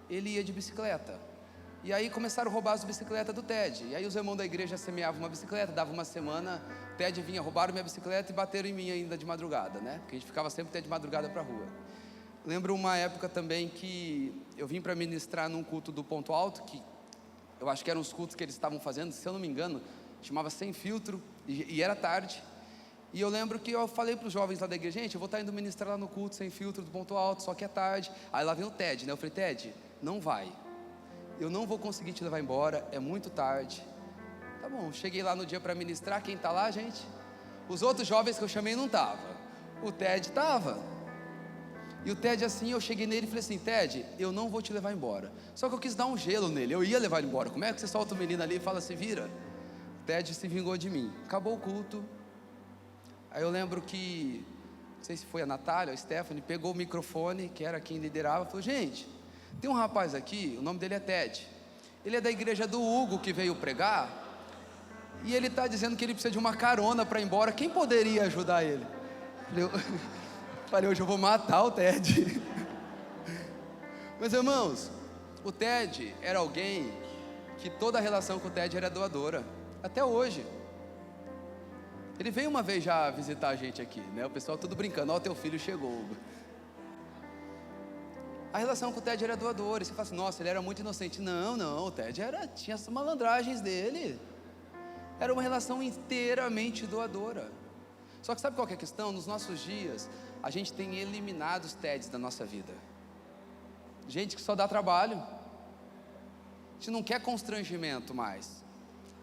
Speaker 1: Ele ia de bicicleta. E aí começaram a roubar as bicicletas do Ted. E aí os irmãos da igreja semeavam uma bicicleta, dava uma semana, Ted vinha, roubaram minha bicicleta e bateram em mim ainda de madrugada, né? Porque a gente ficava sempre até de madrugada para a rua. Lembro uma época também que eu vim para ministrar num culto do Ponto Alto, que eu acho que eram os cultos que eles estavam fazendo, se eu não me engano, chamava Sem Filtro, e era tarde. E eu lembro que eu falei para os jovens lá da igreja, gente, eu vou estar indo ministrar lá no culto Sem Filtro do Ponto Alto, só que é tarde. Aí lá vem o Ted, né? Eu falei, Ted, não vai. Eu não vou conseguir te levar embora, é muito tarde. Tá bom, cheguei lá no dia para ministrar, quem está lá, gente? Os outros jovens que eu chamei não estavam. O Ted estava. E o Ted assim, eu cheguei nele e falei assim, Ted, eu não vou te levar embora. Só que eu quis dar um gelo nele, eu ia levar ele embora. Como é que você solta o menino ali e fala, se vira? O Ted se vingou de mim. Acabou o culto. Aí eu lembro que, não sei se foi a Natália ou a Stephanie, pegou o microfone, que era quem liderava, falou, gente, tem um rapaz aqui, o nome dele é Ted, ele é da igreja do Hugo que veio pregar, e ele está dizendo que ele precisa de uma carona para ir embora, quem poderia ajudar ele? Falei, hoje eu vou matar o Ted. Meus irmãos, o Ted era alguém que toda a relação com o Ted era doadora, até hoje. Ele veio uma vez já visitar a gente aqui, né? O pessoal tudo brincando, ó, teu filho chegou. A relação com o Ted era doadora. Você fala assim, nossa, ele era muito inocente. Não, o Ted tinha as malandragens dele. Era uma relação inteiramente doadora. Só que sabe qual que é a questão? Nos nossos dias, a gente tem eliminado os Teds da nossa vida. Gente que só dá trabalho. A gente não quer constrangimento mais.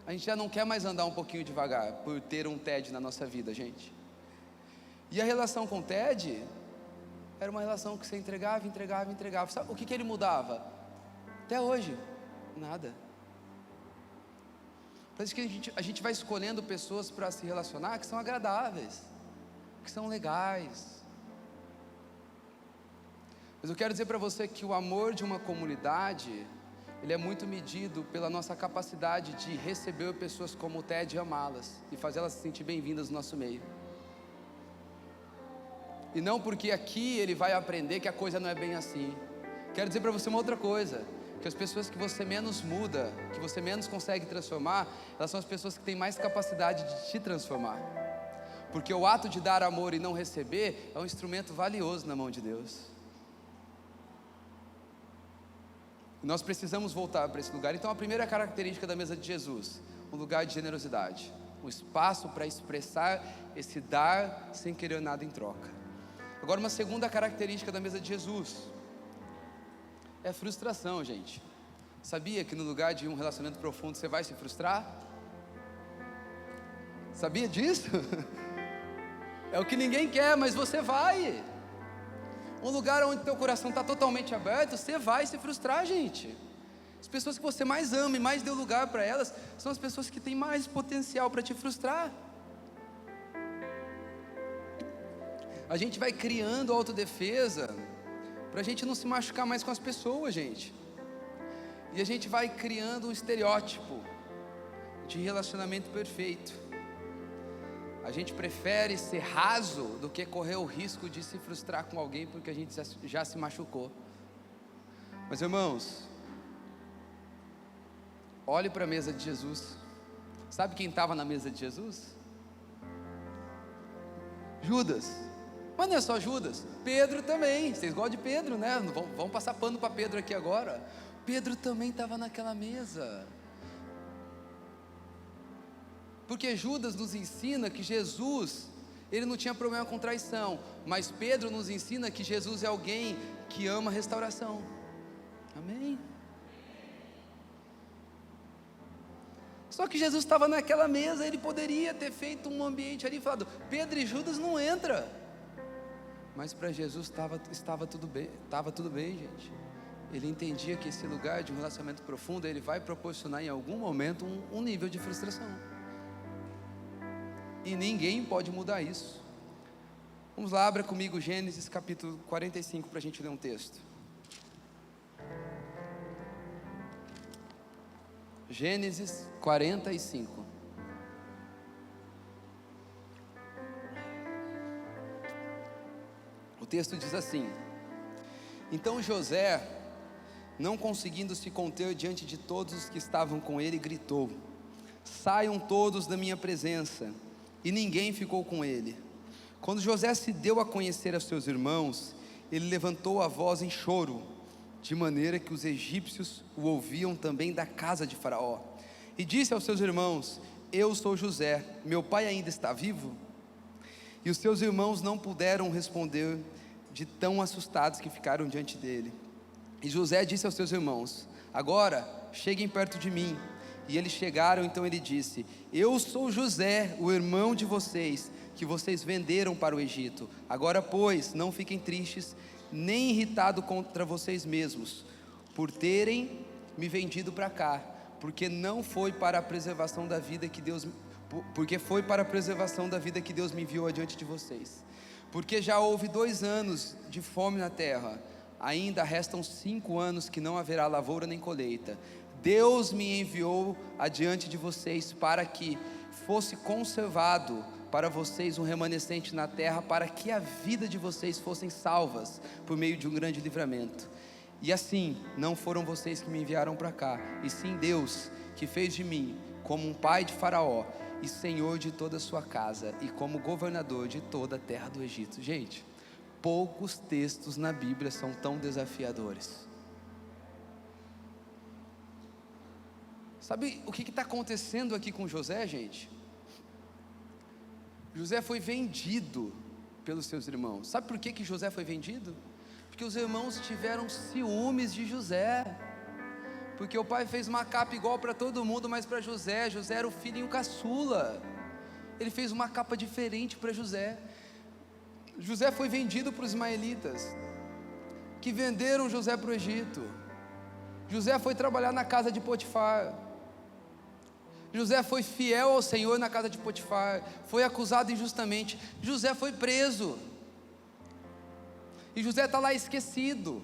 Speaker 1: A gente já não quer mais andar um pouquinho devagar por ter um Ted na nossa vida, gente. E a relação com o Ted era uma relação que você entregava. Sabe o que ele mudava? Até hoje, nada. Parece que a gente vai escolhendo pessoas para se relacionar que são agradáveis, que são legais. Mas eu quero dizer para você que o amor de uma comunidade, ele é muito medido pela nossa capacidade de receber pessoas como o Ted e amá-las, e fazê-las se sentir bem-vindas no nosso meio. E não porque aqui ele vai aprender que a coisa não é bem assim. Quero dizer para você uma outra coisa, que as pessoas que você menos muda, que você menos consegue transformar, elas são as pessoas que têm mais capacidade de te transformar. Porque o ato de dar amor e não receber é um instrumento valioso na mão de Deus. E nós precisamos voltar para esse lugar. Então a primeira característica da mesa de Jesus, um lugar de generosidade, um espaço para expressar esse dar sem querer nada em troca. Agora, uma segunda característica da mesa de Jesus é frustração, gente. Sabia que no lugar de um relacionamento profundo você vai se frustrar? Sabia disso? É o que ninguém quer, mas você vai. Um lugar onde teu coração está totalmente aberto, você vai se frustrar, gente. As pessoas que você mais ama e mais deu lugar para elas, são as pessoas que têm mais potencial para te frustrar. A gente vai criando autodefesa para a gente não se machucar mais com as pessoas, gente. E a gente vai criando um estereótipo de relacionamento perfeito. A gente prefere ser raso do que correr o risco de se frustrar com alguém porque a gente já se machucou. Mas irmãos, olhe para a mesa de Jesus. Sabe quem estava na mesa de Jesus? Judas. Mas não é só Judas, Pedro também. Vocês gostam de Pedro, né? Vamos passar pano para Pedro aqui agora. Pedro também estava naquela mesa. Porque Judas nos ensina que Jesus, ele não tinha problema com traição, mas Pedro nos ensina que Jesus é alguém que ama restauração. Amém? Só que Jesus estava naquela mesa, ele poderia ter feito um ambiente ali e falado: Pedro e Judas não entra. Mas para Jesus estava tudo bem, gente. Ele entendia que esse lugar de um relacionamento profundo, ele vai proporcionar em algum momento um nível de frustração. E ninguém pode mudar isso. Vamos lá, abra comigo Gênesis capítulo 45 para a gente ler um texto. Gênesis 45. O texto diz assim: Então José, não conseguindo se conter diante de todos os que estavam com ele, gritou: Saiam todos da minha presença. E ninguém ficou com ele. Quando José se deu a conhecer a seus irmãos, ele levantou a voz em choro, de maneira que os egípcios o ouviam também da casa de Faraó. E disse aos seus irmãos: Eu sou José, meu pai ainda está vivo? E os seus irmãos não puderam responder, de tão assustados que ficaram diante dele. E José disse aos seus irmãos: Agora cheguem perto de mim. E eles chegaram, então ele disse: Eu sou José, o irmão de vocês, que vocês venderam para o Egito. Agora, pois, não fiquem tristes, nem irritados contra vocês mesmos, por terem me vendido para cá, porque foi para a preservação da vida que Deus me enviou adiante de vocês. Porque já houve 2 anos de fome na terra, ainda restam 5 anos que não haverá lavoura nem colheita. Deus me enviou adiante de vocês para que fosse conservado para vocês um remanescente na terra, para que a vida de vocês fossem salvas por meio de um grande livramento. E assim, não foram vocês que me enviaram para cá, e sim Deus, que fez de mim como um pai de Faraó e senhor de toda a sua casa, e como governador de toda a terra do Egito. Gente, poucos textos na Bíblia são tão desafiadores. Sabe o que está acontecendo aqui com José, gente? José foi vendido pelos seus irmãos. Sabe por que José foi vendido? Porque os irmãos tiveram ciúmes de José. Porque o pai fez uma capa igual para todo mundo, mas para José era o filhinho caçula. Ele fez uma capa diferente para José. José foi vendido para os ismaelitas, que venderam José para o Egito. José foi trabalhar na casa de Potifar. José foi fiel ao Senhor na casa de Potifar, foi acusado injustamente, José foi preso, e José está lá esquecido.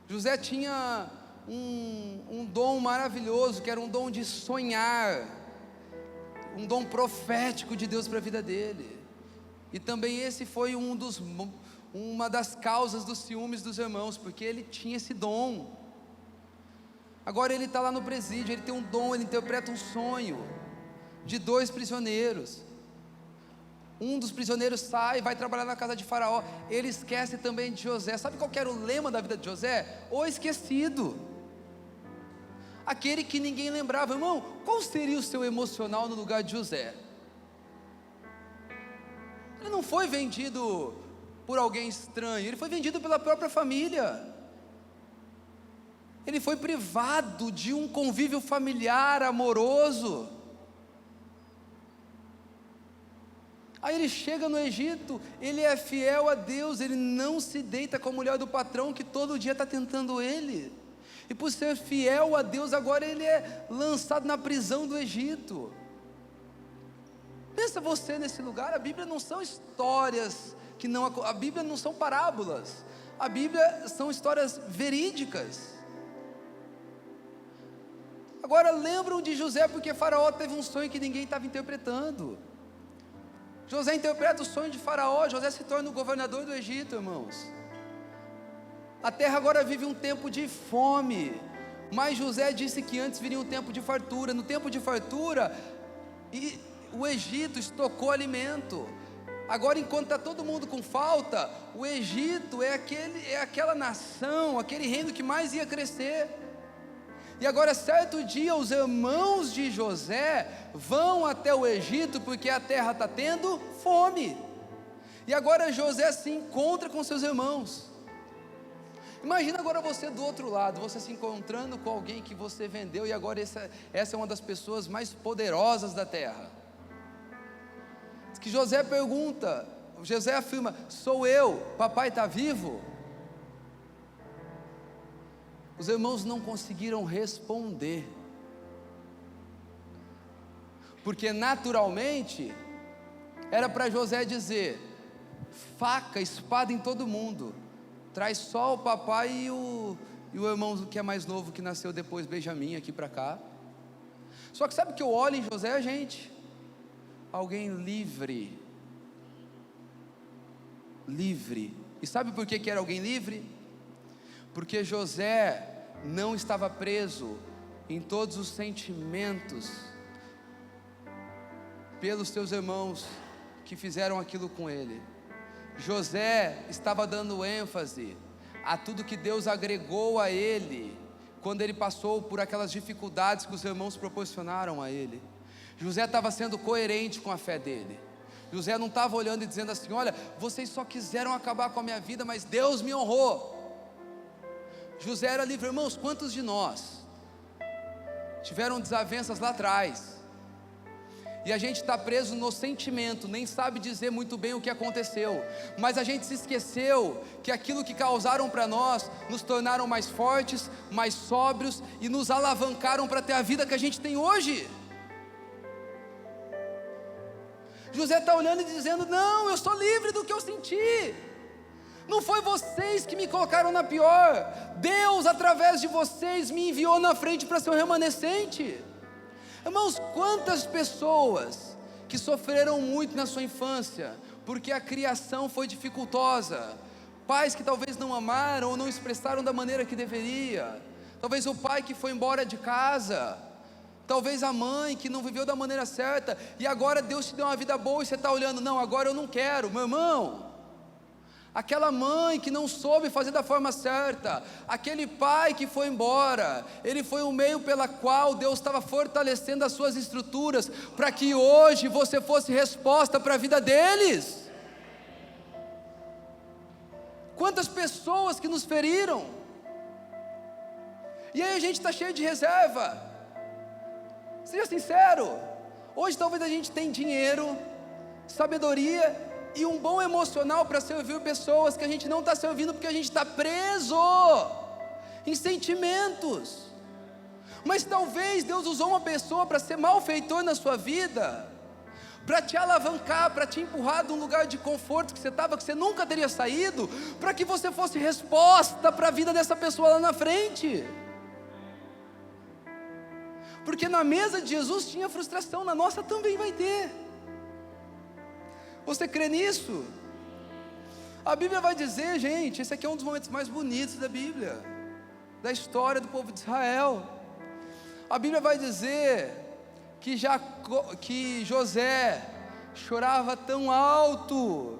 Speaker 1: José tinha um dom maravilhoso, que era um dom de sonhar, um dom profético de Deus para a vida dele, e também esse foi uma das causas dos ciúmes dos irmãos, porque ele tinha esse dom. Agora ele está lá no presídio, ele tem um dom, ele interpreta um sonho de 2 prisioneiros. Um dos prisioneiros sai, vai trabalhar na casa de Faraó, ele esquece também de José. Sabe qual que era o lema da vida de José? O esquecido, aquele que ninguém lembrava. Irmão, qual seria o seu emocional no lugar de José? Ele não foi vendido por alguém estranho, ele foi vendido pela própria família. Ele foi privado de um convívio familiar, amoroso. Aí ele chega no Egito, ele é fiel a Deus, ele não se deita com a mulher do patrão que todo dia está tentando ele. E por ser fiel a Deus, agora ele é lançado na prisão do Egito. Pensa você nesse lugar. A Bíblia não são histórias a Bíblia não são parábolas, a Bíblia são histórias verídicas. Agora lembram de José, porque Faraó teve um sonho que ninguém estava interpretando. José interpreta o sonho de Faraó, José se torna o governador do Egito, irmãos. A terra agora vive um tempo de fome, mas José disse que antes viria um tempo de fartura. No tempo de fartura, o Egito estocou alimento. Agora, enquanto está todo mundo com falta, o Egito é aquela nação, aquele reino que mais ia crescer. E agora, certo dia, os irmãos de José vão até o Egito, porque a terra está tendo fome. E agora José se encontra com seus irmãos. Imagina agora você do outro lado, você se encontrando com alguém que você vendeu, e agora essa é uma das pessoas mais poderosas da terra. Diz que José afirma: sou eu, papai está vivo? Os irmãos não conseguiram responder, porque naturalmente era para José dizer: faca, espada em todo mundo, traz só o papai e o irmão que é mais novo, que nasceu depois, Benjamim, aqui para cá. Só que sabe o que eu olho em José, gente? Alguém livre. E sabe por que era alguém livre? Porque José não estava preso em todos os sentimentos pelos seus irmãos que fizeram aquilo com ele. José estava dando ênfase a tudo que Deus agregou a ele, quando ele passou por aquelas dificuldades que os irmãos proporcionaram a ele. José estava sendo coerente com a fé dele. José não estava olhando e dizendo assim: olha, vocês só quiseram acabar com a minha vida, mas Deus me honrou. José era livre. Irmãos, quantos de nós tiveram desavenças lá atrás, e a gente está preso no sentimento, nem sabe dizer muito bem o que aconteceu, mas a gente se esqueceu que aquilo que causaram para nós, nos tornaram mais fortes, mais sóbrios, e nos alavancaram para ter a vida que a gente tem hoje. José está olhando e dizendo: não, eu sou livre do que eu senti. Não foi vocês que me colocaram na pior. Deus, através de vocês, me enviou na frente para ser um remanescente. Irmãos, quantas pessoas que sofreram muito na sua infância, porque a criação foi dificultosa, pais que talvez não amaram ou não expressaram da maneira que deveria, talvez o pai que foi embora de casa, talvez a mãe que não viveu da maneira certa, e agora Deus te deu uma vida boa e você está olhando: não, agora eu não quero. Meu irmão, aquela mãe que não soube fazer da forma certa, aquele pai que foi embora, ele foi o meio pela qual Deus estava fortalecendo as suas estruturas, para que hoje você fosse resposta para a vida deles. Quantas pessoas que nos feriram, e aí a gente está cheio de reserva. Seja sincero, hoje talvez a gente tenha dinheiro, sabedoria e um bom emocional para servir pessoas que a gente não está servindo, porque a gente está preso em sentimentos. Mas talvez Deus usou uma pessoa para ser malfeitor na sua vida, para te alavancar, para te empurrar de um lugar de conforto que você estava, que você nunca teria saído, para que você fosse resposta para a vida dessa pessoa lá na frente. Porque na mesa de Jesus tinha frustração, na nossa também vai ter. Você crê nisso? A Bíblia vai dizer, gente, esse aqui é um dos momentos mais bonitos da Bíblia, da história do povo de Israel. A Bíblia vai dizer que José chorava tão alto,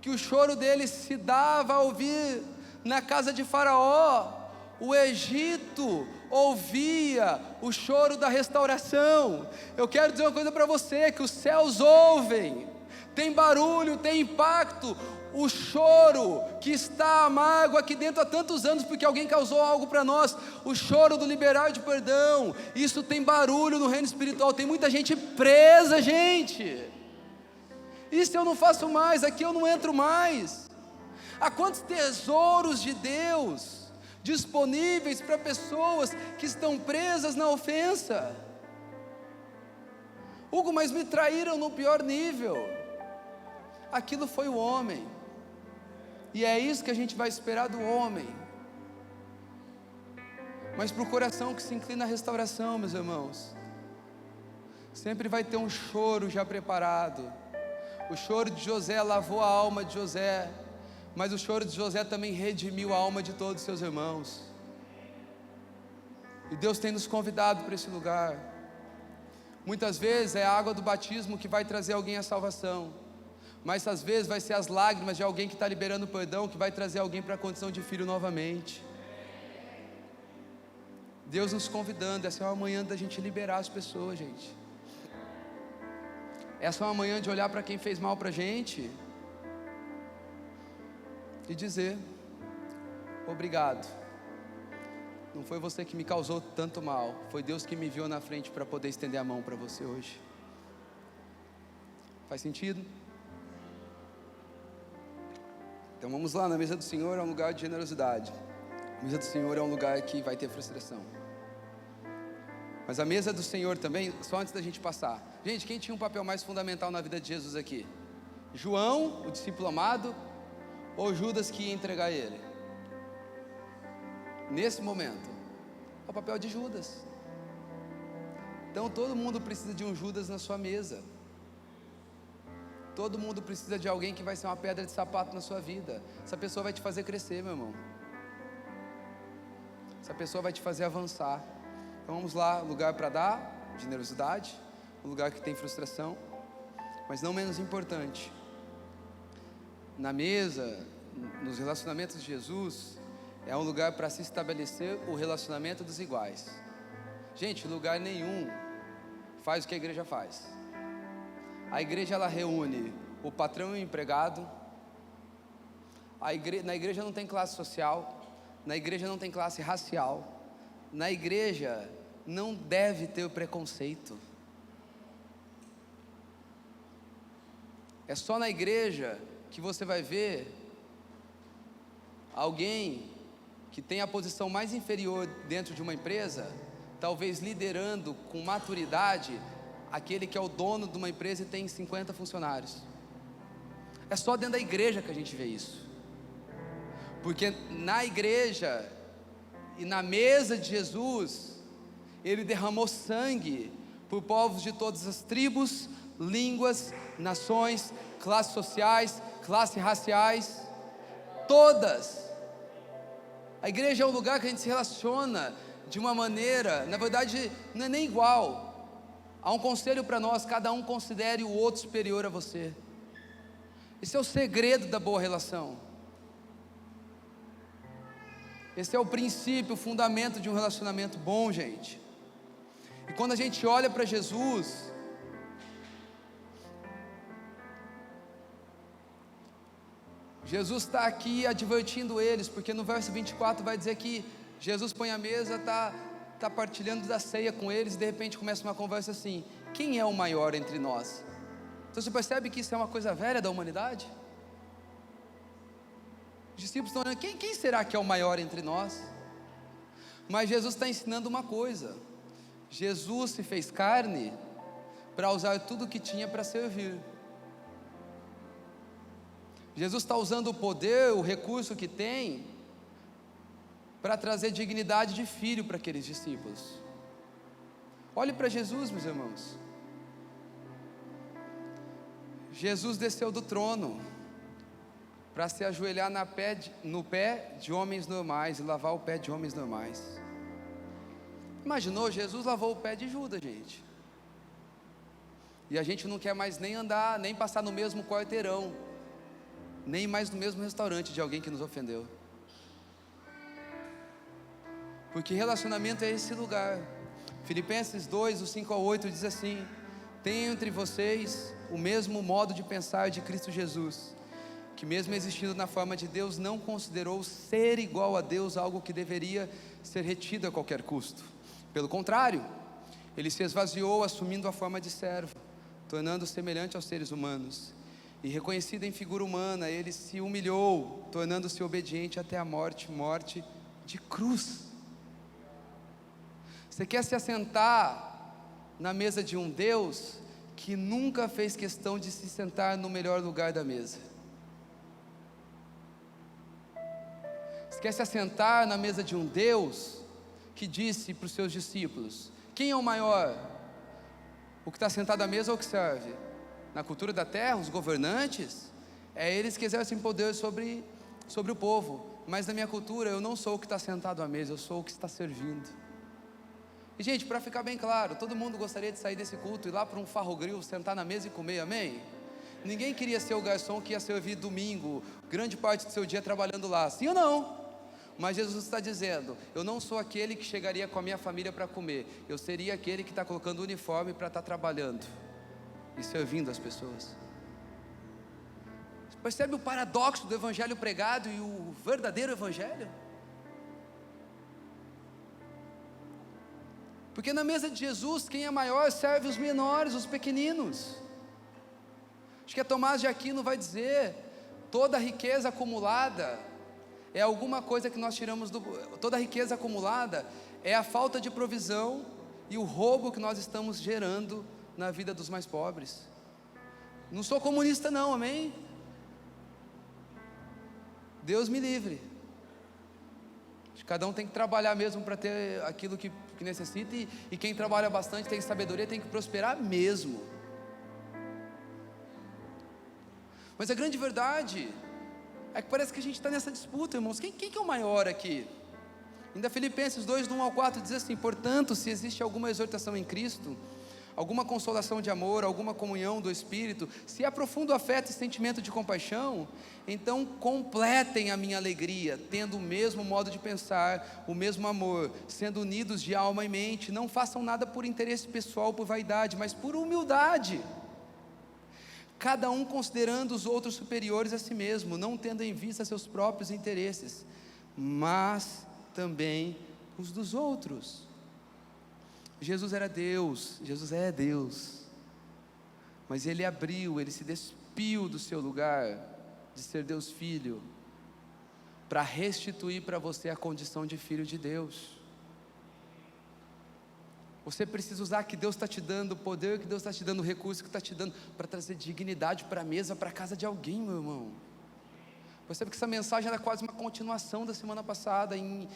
Speaker 1: que o choro dele se dava a ouvir na casa de Faraó. O Egito ouvia o choro da restauração. Eu quero dizer uma coisa para você, que os céus ouvem, tem barulho, tem impacto. O choro que está amargo aqui dentro há tantos anos, porque alguém causou algo para nós, o choro do liberar de perdão, isso tem barulho no reino espiritual. Tem muita gente presa, gente. Isso eu não faço mais, aqui eu não entro mais. Há quantos tesouros de Deus disponíveis para pessoas que estão presas na ofensa? Hugo, mas me traíram no pior nível. Aquilo foi o homem, e é isso que a gente vai esperar do homem. Mas para o coração que se inclina à restauração, meus irmãos, sempre vai ter um choro já preparado. O choro de José lavou a alma de José, mas o choro de José também redimiu a alma de todos os seus irmãos. E Deus tem nos convidado para esse lugar. Muitas vezes é a água do batismo que vai trazer alguém à salvação, mas às vezes vai ser as lágrimas de alguém que está liberando perdão que vai trazer alguém para a condição de filho novamente. Deus nos convidando. Essa é uma manhã da gente liberar as pessoas, gente. Essa é uma manhã de olhar para quem fez mal para a gente e dizer: obrigado, não foi você que me causou tanto mal, foi Deus que me viu na frente para poder estender a mão para você hoje. Faz sentido? Então vamos lá. Na mesa do Senhor é um lugar de generosidade. A mesa do Senhor é um lugar que vai ter frustração. Mas a mesa do Senhor também, só antes da gente passar, gente, quem tinha um papel mais fundamental na vida de Jesus aqui? João, o discípulo amado, ou Judas que ia entregar ele? Nesse momento, é o papel de Judas. Então todo mundo precisa de um Judas na sua mesa. Todo mundo precisa de alguém que vai ser uma pedra de sapato na sua vida. Essa pessoa vai te fazer crescer, meu irmão. Essa pessoa vai te fazer avançar. Então vamos lá, lugar para dar, generosidade, um lugar que tem frustração, mas não menos importante, na mesa, nos relacionamentos de Jesus, é um lugar para se estabelecer o relacionamento dos iguais. Gente, lugar nenhum faz o que a igreja faz. A igreja, ela reúne o patrão e o empregado. Na igreja não tem classe social, na igreja não tem classe racial, na igreja não deve ter o preconceito. É só na igreja que você vai ver alguém que tem a posição mais inferior dentro de uma empresa, talvez liderando com maturidade aquele que é o dono de uma empresa e tem 50 funcionários. É só dentro da igreja que a gente vê isso. Porque na igreja e na mesa de Jesus, Ele derramou sangue por povos de todas as tribos, línguas, nações, classes sociais, classes raciais, todas. A igreja é um lugar que a gente se relaciona de uma maneira, na verdade não é nem igual. Há um conselho para nós: cada um considere o outro superior a você. Esse é o segredo da boa relação. Esse é o princípio, o fundamento de um relacionamento bom, gente. E quando a gente olha para Jesus, Jesus está aqui advertindo eles, porque no verso 24 vai dizer que Jesus põe a mesa, está partilhando da ceia com eles, e de repente começa uma conversa assim: quem é o maior entre nós? Então você percebe que isso é uma coisa velha da humanidade? Os discípulos estão olhando: quem será que é o maior entre nós? Mas Jesus está ensinando uma coisa: Jesus se fez carne para usar tudo o que tinha para servir. Jesus está usando o poder, o recurso que tem, para trazer dignidade de filho para aqueles discípulos. Olhe para Jesus, meus irmãos. Jesus desceu do trono para se ajoelhar no pé de homens normais e lavar o pé de homens normais. Imaginou? Jesus lavou o pé de Judas, gente. E a gente não quer mais nem andar, nem passar no mesmo quarteirão, nem mais no mesmo restaurante de alguém que nos ofendeu. Porque relacionamento é esse lugar. Filipenses 2, do 5 ao 8 diz assim: tenham entre vocês o mesmo modo de pensar de Cristo Jesus, que mesmo existindo na forma de Deus, não considerou ser igual a Deus algo que deveria ser retido a qualquer custo. Pelo contrário, ele se esvaziou, assumindo a forma de servo, tornando-se semelhante aos seres humanos, e reconhecido em figura humana, ele se humilhou, tornando-se obediente até a morte de cruz. Você quer se assentar na mesa de um Deus que nunca fez questão de se sentar no melhor lugar da mesa? Você quer se assentar na mesa de um Deus que disse para os seus discípulos: quem é o maior? O que está sentado à mesa ou o que serve? Na cultura da terra, os governantes, é eles que exercem poder sobre o povo. Mas na minha cultura, eu não sou o que está sentado à mesa, eu sou o que está servindo. E gente, para ficar bem claro, todo mundo gostaria de sair desse culto e ir lá para um farrogril, sentar na mesa e comer, amém? Ninguém queria ser o garçom que ia servir domingo, grande parte do seu dia trabalhando lá, sim ou não? Mas Jesus está dizendo: eu não sou aquele que chegaria com a minha família para comer, eu seria aquele que está colocando o uniforme para estar trabalhando e servindo as pessoas. Você percebe o paradoxo do evangelho pregado e o verdadeiro evangelho? Porque na mesa de Jesus, quem é maior serve os menores, os pequeninos. Acho que Tomás de Aquino vai dizer: toda riqueza acumulada é alguma coisa que nós tiramos toda riqueza acumulada é a falta de provisão e o roubo que nós estamos gerando na vida dos mais pobres. Não sou comunista não, amém? Deus me livre. Cada um tem que trabalhar mesmo para ter aquilo que necessita, e quem trabalha bastante tem sabedoria, tem que prosperar mesmo. Mas a grande verdade é que parece que a gente está nessa disputa, irmãos. Quem que é o maior aqui? Ainda Filipenses 2, do 1 ao 4 diz assim: portanto, se existe alguma exortação em Cristo, alguma consolação de amor, alguma comunhão do Espírito, se há profundo afeto e sentimento de compaixão, então completem a minha alegria, tendo o mesmo modo de pensar, o mesmo amor, sendo unidos de alma e mente. Não façam nada por interesse pessoal, por vaidade, mas por humildade, cada um considerando os outros superiores a si mesmo, não tendo em vista seus próprios interesses, mas também os dos outros. Jesus era Deus, Jesus é Deus, mas Ele Ele se despiu do seu lugar de ser Deus Filho, para restituir para você a condição de filho de Deus. Você precisa usar que Deus está te dando poder, que Deus está te dando recurso, que está te dando para trazer dignidade para a mesa, para a casa de alguém, meu irmão. Percebe que essa mensagem era quase uma continuação da semana passada, em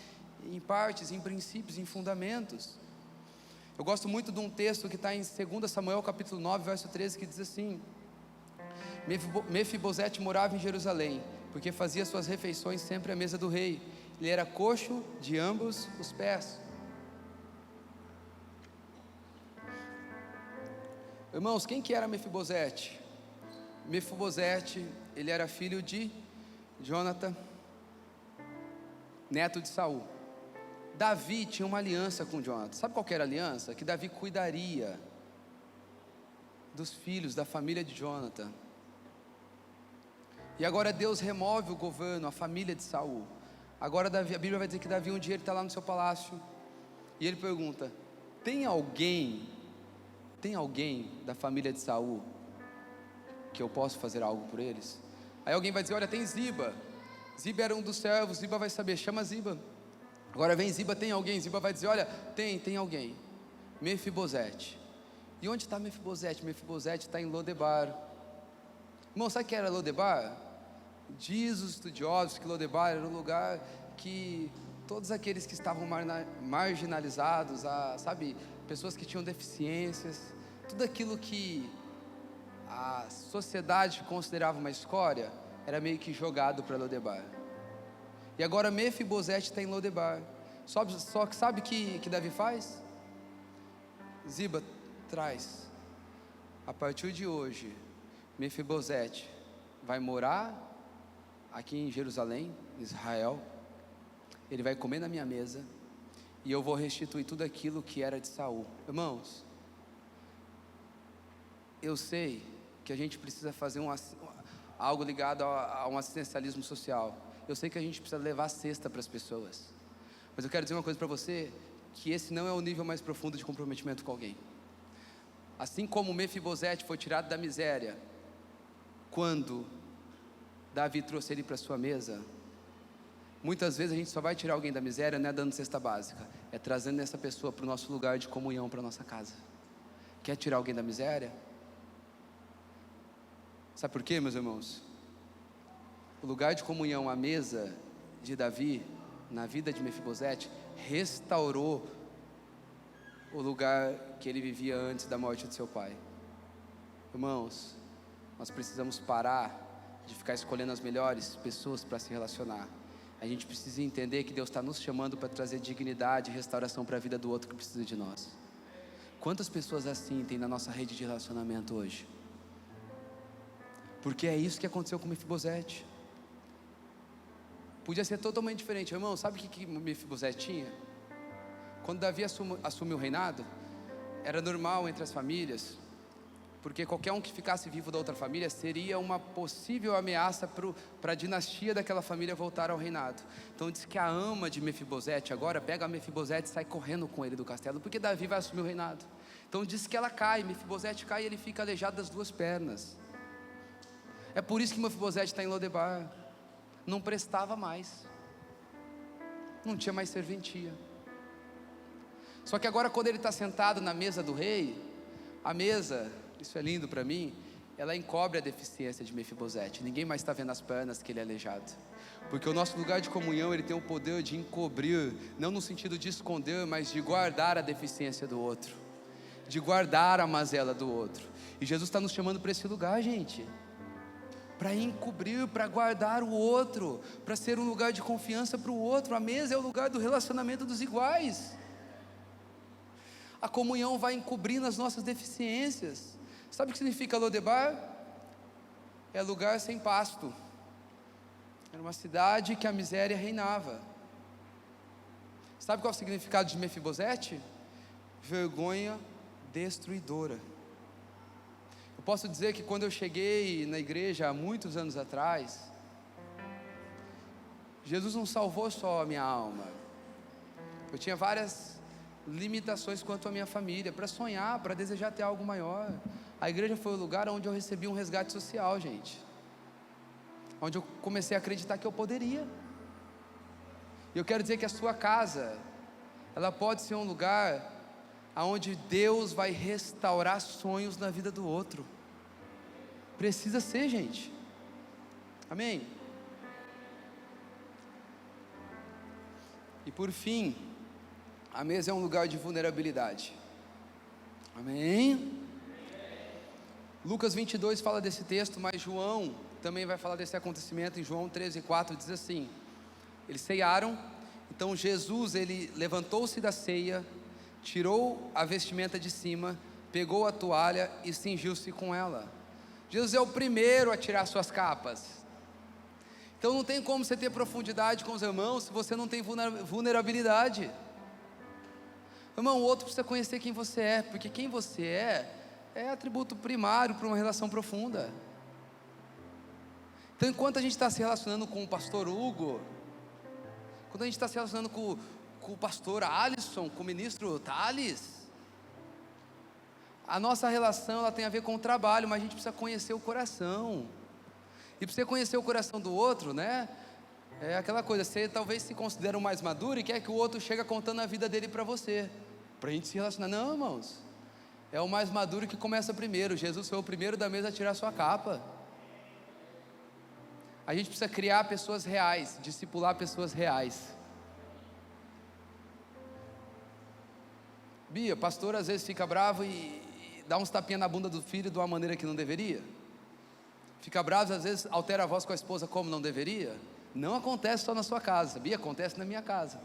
Speaker 1: partes, em princípios, em fundamentos. Eu gosto muito de um texto que está em 2 Samuel capítulo 9, verso 13, que diz assim: Mefibosete morava em Jerusalém, porque fazia suas refeições sempre à mesa do rei. Ele era coxo de ambos os pés. Irmãos, quem que era Mefibosete? Mefibosete, ele era filho de Jonatã, neto de Saul. Davi tinha uma aliança com Jonatã. Sabe qual que era a aliança? Que Davi cuidaria dos filhos da família de Jonatã. E agora Deus remove o governo, a família de Saul. Agora Davi, a Bíblia vai dizer que Davi um dia ele está lá no seu palácio, e ele pergunta: tem alguém da família de Saul que eu posso fazer algo por eles? Aí alguém vai dizer: olha, tem Ziba. Ziba era um dos servos. Ziba vai saber, chama Ziba. Agora vem Ziba, tem alguém? Ziba vai dizer, olha, tem alguém, Mefibosete. E onde está Mefibosete? Mefibosete está em Lodebar. Irmão, sabe o que era Lodebar? Diz os estudiosos que Lodebar era um lugar que todos aqueles que estavam marginalizados, sabe, pessoas que tinham deficiências, tudo aquilo que a sociedade considerava uma escória, era meio que jogado para Lodebar. E agora Mefibosete está em Lodebar. Só que sabe o que Davi faz? Ziba, traz. A partir de hoje, Mefibosete vai morar aqui em Jerusalém, Israel. Ele vai comer na minha mesa, e eu vou restituir tudo aquilo que era de Saul. Irmãos, eu sei que a gente precisa fazer algo ligado a um assistencialismo social. Eu sei que a gente precisa levar cesta para as pessoas, mas eu quero dizer uma coisa para você, que esse não é o nível mais profundo de comprometimento com alguém. Assim como Mefibosete foi tirado da miséria quando Davi trouxe ele para sua mesa, muitas vezes a gente só vai tirar alguém da miséria não é dando cesta básica, é trazendo essa pessoa para o nosso lugar de comunhão, para a nossa casa. Quer tirar alguém da miséria? Sabe por quê, meus irmãos? O lugar de comunhão, a mesa de Davi, na vida de Mefibosete, restaurou o lugar que ele vivia antes da morte de seu pai. Irmãos, nós precisamos parar de ficar escolhendo as melhores pessoas para se relacionar. A gente precisa entender que Deus está nos chamando para trazer dignidade e restauração para a vida do outro que precisa de nós. Quantas pessoas assim tem na nossa rede de relacionamento hoje? Porque é isso que aconteceu com Mefibosete. Podia ser totalmente diferente. Irmão, sabe o que Mefibosete tinha? Quando Davi assumiu o reinado, era normal entre as famílias, porque qualquer um que ficasse vivo da outra família seria uma possível ameaça para a dinastia daquela família voltar ao reinado. Então diz que a ama de Mefibosete agora pega a Mefibosete e sai correndo com ele do castelo, porque Davi vai assumir o reinado. Então diz que ela cai, Mefibosete cai e ele fica aleijado das duas pernas. É por isso que Mefibosete está em Lodebar. Não prestava mais, não tinha mais serventia. Só que agora, quando ele está sentado na mesa do rei, a mesa, isso é lindo para mim, ela encobre a deficiência de Mefibosete. Ninguém mais está vendo as pernas que ele é aleijado, porque o nosso lugar de comunhão, ele tem o poder de encobrir, não no sentido de esconder, mas de guardar a deficiência do outro, de guardar a mazela do outro. E Jesus está nos chamando para esse lugar, gente, para encobrir, para guardar o outro, para ser um lugar de confiança para o outro. A mesa é o lugar do relacionamento dos iguais. A comunhão vai encobrindo as nossas deficiências. Sabe o que significa Lodebar? É lugar sem pasto. Era uma cidade que a miséria reinava. Sabe qual é o significado de Mefibosete? Vergonha destruidora. Eu posso dizer que quando eu cheguei na igreja há muitos anos atrás, Jesus não salvou só a minha alma. Eu tinha várias limitações quanto à minha família, para sonhar, para desejar ter algo maior. A igreja foi o lugar onde eu recebi um resgate social, gente, onde eu comecei a acreditar que eu poderia. E eu quero dizer que a sua casa, ela pode ser um lugar aonde Deus vai restaurar sonhos na vida do outro. Precisa ser, gente. Amém? E por fim, a mesa é um lugar de vulnerabilidade. Amém? Lucas 22 fala desse texto, mas João também vai falar desse acontecimento. Em João 13:4 diz assim: eles ceiaram, então Jesus, ele levantou-se da ceia, tirou a vestimenta de cima, pegou a toalha e cingiu-se com ela. Jesus é o primeiro a tirar suas capas. Então não tem como você ter profundidade com os irmãos se você não tem vulnerabilidade. Irmão, o outro precisa conhecer quem você é, porque quem você é atributo primário para uma relação profunda. Então enquanto a gente está se relacionando com o pastor Hugo, quando a gente está se relacionando com o pastor Alisson, com o ministro Thales, a nossa relação, ela tem a ver com o trabalho, mas a gente precisa conhecer o coração. E para você conhecer o coração do outro, né? É aquela coisa, você talvez se considere o mais maduro e quer que o outro chegue contando a vida dele para você, para a gente se relacionar. Não, irmãos, é o mais maduro que começa primeiro. Jesus foi o primeiro da mesa a tirar sua capa. A gente precisa criar pessoas reais, discipular pessoas reais. Bia, pastor às vezes fica bravo e dá uns tapinhas na bunda do filho de uma maneira que não deveria. Fica bravo, às vezes altera a voz com a esposa como não deveria. Não acontece só na sua casa, sabia? Acontece na minha casa.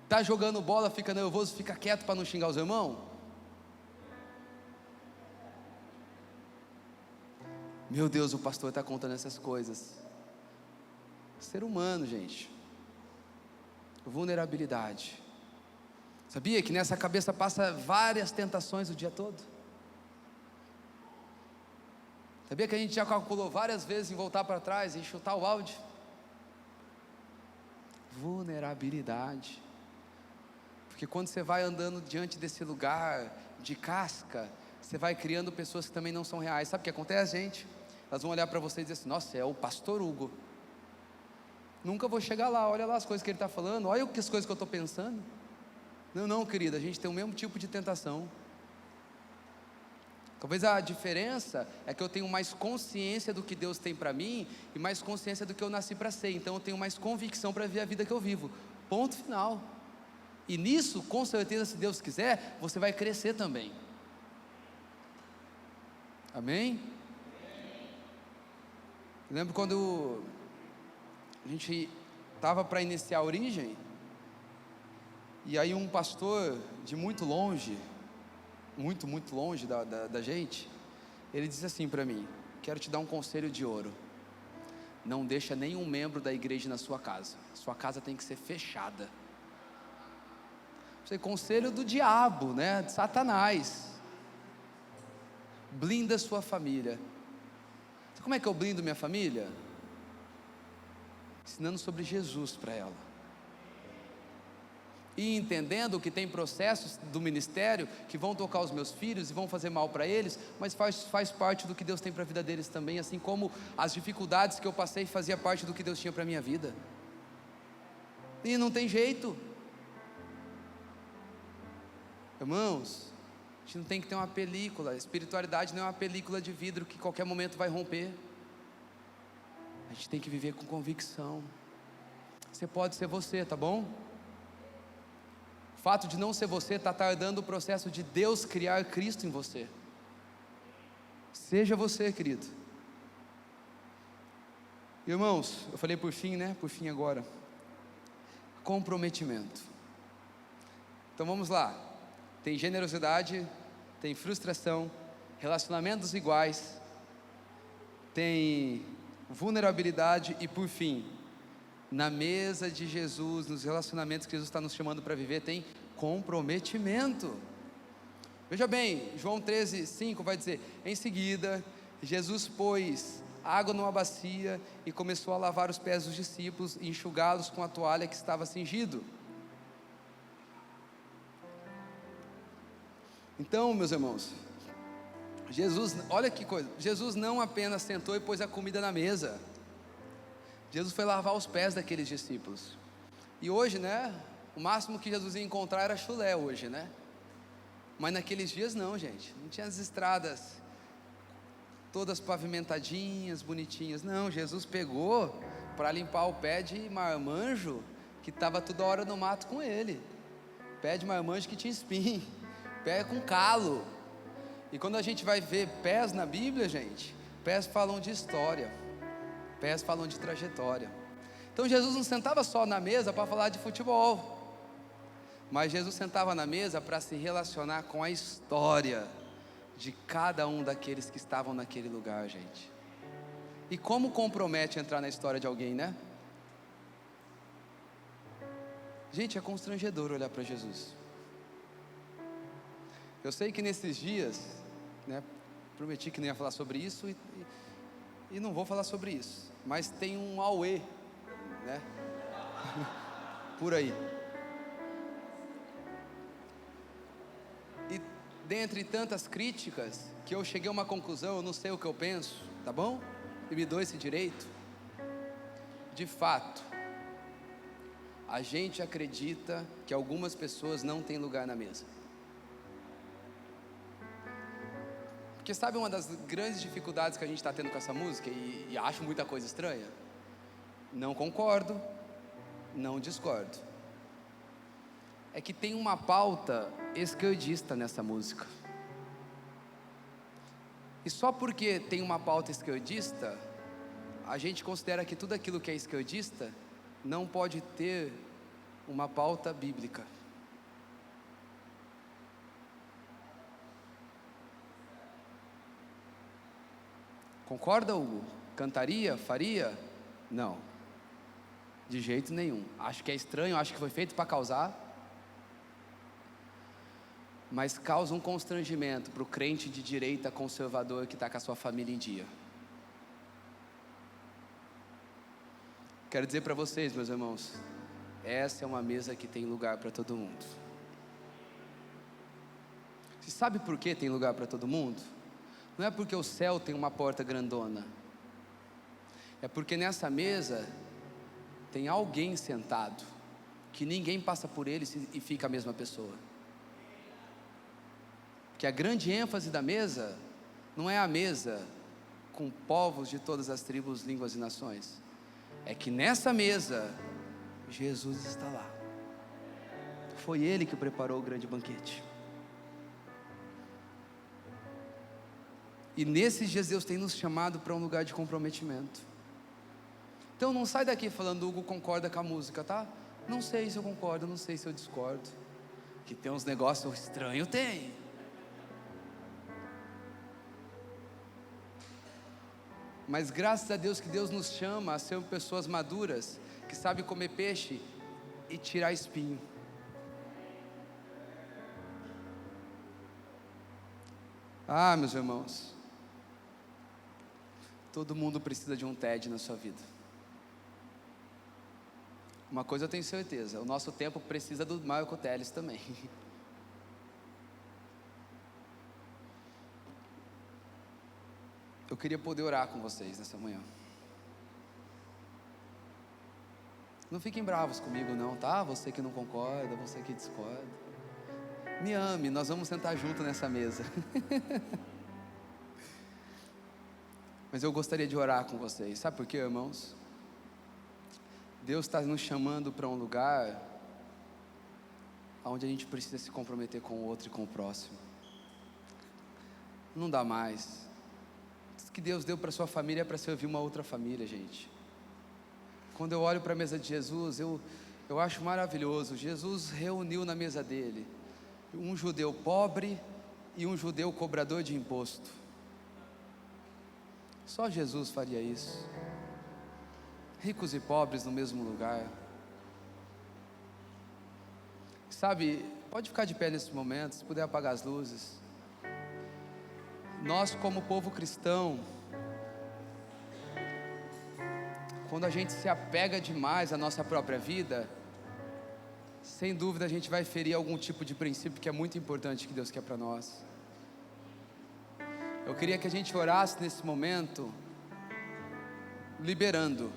Speaker 1: Tá jogando bola, fica nervoso, fica quieto para não xingar os irmãos. Meu Deus, o pastor está contando essas coisas. Ser humano, gente. Vulnerabilidade. Sabia que nessa cabeça passa várias tentações o dia todo? Sabia que a gente já calculou várias vezes em voltar para trás e chutar o balde? Vulnerabilidade. Porque quando você vai andando diante desse lugar de casca, você vai criando pessoas que também não são reais. Sabe o que acontece, gente? Elas vão olhar para você e dizer assim: nossa, é o pastor Hugo. Nunca vou chegar lá, olha lá as coisas que ele está falando, olha as coisas que eu estou pensando. Não, querida, a gente tem o mesmo tipo de tentação. Talvez a diferença é que eu tenho mais consciência do que Deus tem para mim e mais consciência do que eu nasci para ser. Então eu tenho mais convicção para viver a vida que eu vivo. Ponto final. E nisso, com certeza, se Deus quiser, você vai crescer também. Amém? Eu lembro quando a gente estava para iniciar a Origem, e aí um pastor de muito longe, muito longe da gente, ele disse assim para mim: quero te dar um conselho de ouro. Não deixa nenhum membro da igreja na sua casa. Sua casa tem que ser fechada. Isso é conselho do diabo, né? De Satanás. Blinda sua família. Sabe como é que eu blindo minha família? Ensinando sobre Jesus para ela. E entendendo que tem processos do ministério que vão tocar os meus filhos e vão fazer mal para eles, mas faz parte do que Deus tem para a vida deles também, assim como as dificuldades que eu passei fazia parte do que Deus tinha para a minha vida. E não tem jeito. Irmãos, a gente não tem que ter uma película. A espiritualidade não é uma película de vidro que qualquer momento vai romper. A gente tem que viver com convicção. Você pode ser você, tá bom? O fato de não ser você está tardando o processo de Deus criar Cristo em você. Seja você, querido. Irmãos, eu falei por fim, né? Por fim agora. Comprometimento. Então vamos lá. Tem generosidade, tem frustração, relacionamentos iguais, tem vulnerabilidade e por fim, na mesa de Jesus, nos relacionamentos que Jesus está nos chamando para viver, tem comprometimento. Veja bem, João 13:5 vai dizer: em seguida, Jesus pôs água numa bacia e começou a lavar os pés dos discípulos e enxugá-los com a toalha que estava cingido. Então, meus irmãos, Jesus, olha que coisa, Jesus não apenas sentou e pôs a comida na mesa, Jesus foi lavar os pés daqueles discípulos. E hoje, né, o máximo que Jesus ia encontrar era chulé hoje, né? Mas naqueles dias não, gente, não tinha as estradas todas pavimentadinhas, bonitinhas. Não, Jesus pegou para limpar o pé de marmanjo que estava toda hora no mato com ele. Pé de marmanjo que tinha espinho, pé com calo. E quando a gente vai ver pés na Bíblia, gente, pés falam de história, pés falam de trajetória. Então Jesus não sentava só na mesa para falar de futebol, mas Jesus sentava na mesa para se relacionar com a história de cada um daqueles que estavam naquele lugar, gente. E como compromete entrar na história de alguém, né? Gente, é constrangedor olhar para Jesus. Eu sei que nesses dias, né, prometi que não ia falar sobre isso e não vou falar sobre isso, mas tem um auê, né, por aí. E dentre tantas críticas, que eu cheguei a uma conclusão, eu não sei o que eu penso, tá bom? e me dou esse direito? De fato, a gente acredita que algumas pessoas não têm lugar na mesa. Porque sabe uma das grandes dificuldades que a gente está tendo com essa música, e acho muita coisa estranha? Não concordo, não discordo. É que tem uma pauta esquerdista nessa música. E só porque tem uma pauta esquerdista, a gente considera que tudo aquilo que é esquerdista não pode ter uma pauta bíblica. Concorda, Hugo? Cantaria? Faria? Não, de jeito nenhum. Acho que é estranho, acho que foi feito para causar, mas causa um constrangimento para o crente de direita conservador que está com a sua família em dia. Quero dizer para vocês, meus irmãos, essa é uma mesa que tem lugar para todo mundo. Você sabe por que tem lugar para todo mundo? Não é porque o céu tem uma porta grandona, é porque nessa mesa tem alguém sentado, que ninguém passa por ele e fica a mesma pessoa. Que a grande ênfase da mesa não é a mesa com povos de todas as tribos, línguas e nações. É que nessa mesa Jesus está lá. Foi Ele que preparou o grande banquete. E nesses dias Deus tem nos chamado para um lugar de comprometimento. Então não sai daqui falando: Hugo concorda com a música, tá? Não sei se eu concordo, não sei se eu discordo. Que tem uns negócios estranhos, tem. Mas graças a Deus que Deus nos chama a ser pessoas maduras, que sabem comer peixe e tirar espinho. Ah, meus irmãos, todo mundo precisa de um TED na sua vida. Uma coisa eu tenho certeza: o nosso tempo precisa do Marco Teles também. Eu queria poder orar com vocês nessa manhã. Não fiquem bravos comigo não, tá? Você que não concorda, você que discorda. Me ame, nós vamos sentar junto nessa mesa. Mas eu gostaria de orar com vocês. Sabe por quê, irmãos? Deus está nos chamando para um lugar onde a gente precisa se comprometer com o outro e com o próximo. Não dá mais. Tudo que Deus deu para a sua família é para servir uma outra família, gente. Quando eu olho para a mesa de Jesus, eu acho maravilhoso. Jesus reuniu na mesa dele um judeu pobre e um judeu cobrador de imposto. Só Jesus faria isso. Ricos e pobres no mesmo lugar. Sabe, pode ficar de pé nesse momento, se puder apagar as luzes. Nós como povo cristão, quando a gente se apega demais à nossa própria vida, sem dúvida a gente vai ferir algum tipo de princípio que é muito importante que Deus quer para nós. Eu queria que a gente orasse nesse momento, liberando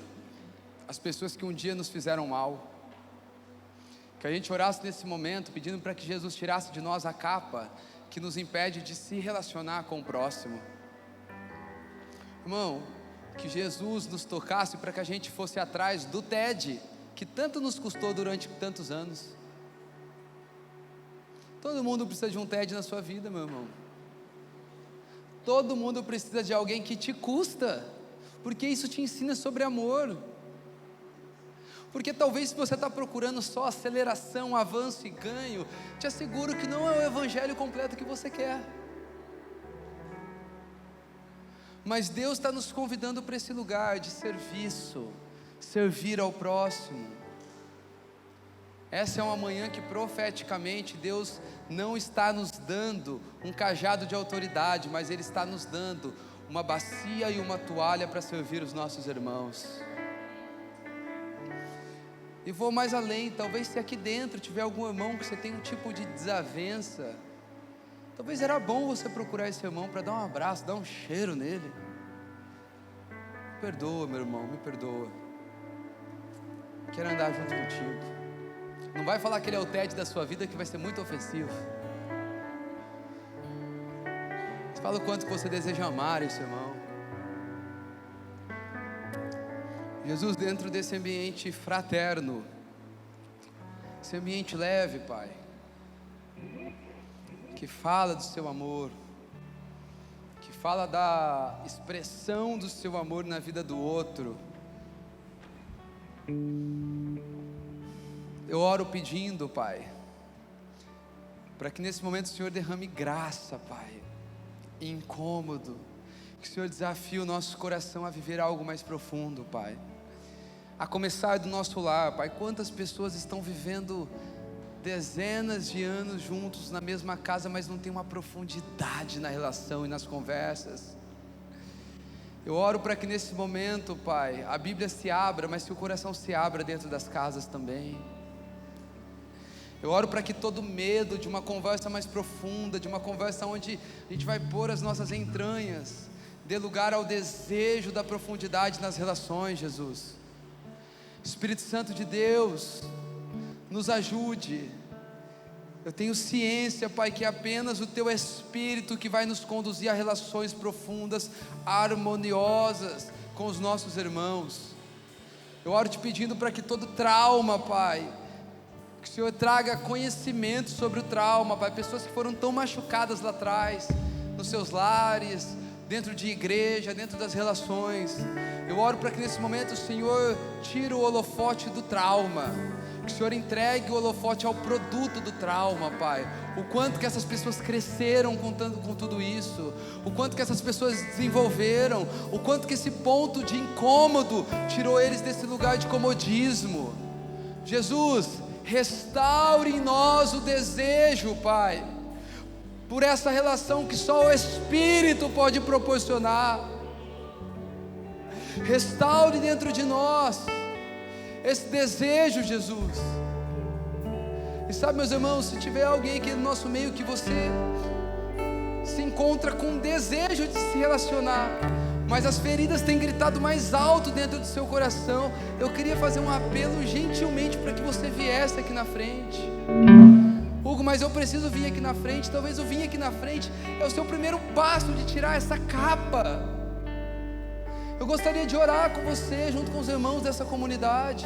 Speaker 1: as pessoas que um dia nos fizeram mal. Que a gente orasse nesse momento, pedindo para que Jesus tirasse de nós a capa que nos impede de se relacionar com o próximo. Irmão, que Jesus nos tocasse para que a gente fosse atrás do TED, que tanto nos custou durante tantos anos. Todo mundo precisa de um TED na sua vida, meu irmão. Todo mundo precisa de alguém que te custa, porque isso te ensina sobre amor. Porque talvez se você está procurando só aceleração, avanço e ganho, te asseguro que não é o evangelho completo que você quer. Mas Deus está nos convidando para esse lugar de serviço, servir ao próximo. Essa é uma manhã que profeticamente Deus não está nos dando um cajado de autoridade, mas Ele está nos dando uma bacia e uma toalha para servir os nossos irmãos. E vou mais além, talvez se aqui dentro tiver algum irmão que você tem um tipo de desavença, talvez era bom você procurar esse irmão para dar um abraço, dar um cheiro nele. perdoa, meu irmão, me perdoa. Quero andar junto contigo. Não vai falar que ele é o Ted da sua vida, que vai ser muito ofensivo. Fala o quanto você deseja amar esse irmão. Jesus, dentro desse ambiente fraterno, esse ambiente leve, Pai, que fala do seu amor, que fala da expressão do seu amor na vida do outro, eu oro pedindo, Pai, para que nesse momento o Senhor derrame graça, Pai, incômodo, que o Senhor desafie o nosso coração a viver algo mais profundo, Pai, a começar do nosso lar, Pai. Quantas pessoas estão vivendo dezenas de anos juntos na mesma casa, mas não tem uma profundidade na relação e nas conversas. Eu oro para que nesse momento, Pai, a Bíblia se abra, mas que o coração se abra dentro das casas também. Eu oro para que todo medo de uma conversa mais profunda, de uma conversa onde a gente vai pôr as nossas entranhas, dê lugar ao desejo da profundidade nas relações, Jesus. Espírito Santo de Deus, nos ajude. Eu tenho ciência, Pai, que é apenas o Teu Espírito que vai nos conduzir a relações profundas, harmoniosas com os nossos irmãos. Eu oro te pedindo para que todo trauma, Pai, que o Senhor traga conhecimento sobre o trauma, Pai, pessoas que foram tão machucadas lá atrás, nos seus lares, dentro de igreja, dentro das relações. Eu oro para que nesse momento o Senhor tire o holofote do trauma, que o Senhor entregue o holofote ao produto do trauma, Pai. O quanto que essas pessoas cresceram com tudo isso, o quanto que essas pessoas desenvolveram, o quanto que esse ponto de incômodo tirou eles desse lugar de comodismo. Jesus, restaure em nós o desejo, Pai, por essa relação que só o Espírito pode proporcionar. Restaure dentro de nós esse desejo, Jesus. E sabe, meus irmãos, se tiver alguém aqui no nosso meio que você se encontra com desejo de se relacionar, mas as feridas têm gritado mais alto dentro do seu coração, eu queria fazer um apelo gentilmente para que você viesse aqui na frente. Hugo, mas eu preciso vir aqui na frente. Talvez eu vim aqui na frente é o seu primeiro passo de tirar essa capa. Eu gostaria de orar com você, junto com os irmãos dessa comunidade.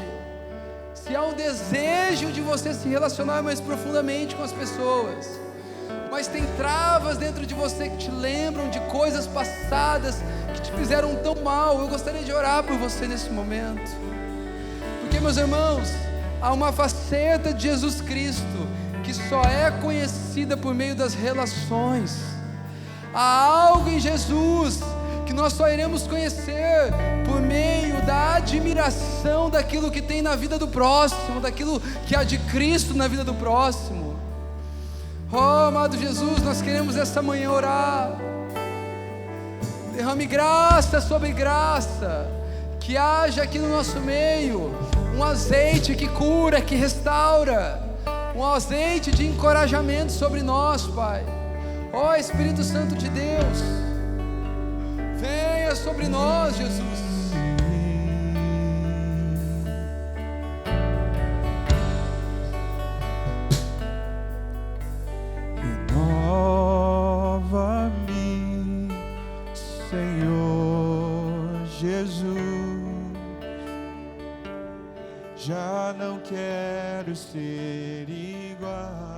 Speaker 1: Se há um desejo de você se relacionar mais profundamente com as pessoas, mas tem travas dentro de você que te lembram de coisas passadas que te fizeram tão mal, eu gostaria de orar por você nesse momento. Porque, meus irmãos, há uma faceta de Jesus Cristo que só é conhecida por meio das relações. Há algo em Jesus que nós só iremos conhecer por meio da admiração daquilo que tem na vida do próximo, daquilo que há de Cristo na vida do próximo. Oh, amado Jesus, nós queremos essa manhã orar. Derrame graça sobre graça, que haja aqui no nosso meio um azeite que cura, que restaura, um azeite de encorajamento sobre nós, Pai. Ó Espírito Santo de Deus, venha sobre nós, Jesus.
Speaker 2: Renova-me, Senhor Jesus. Já não quero ser igual.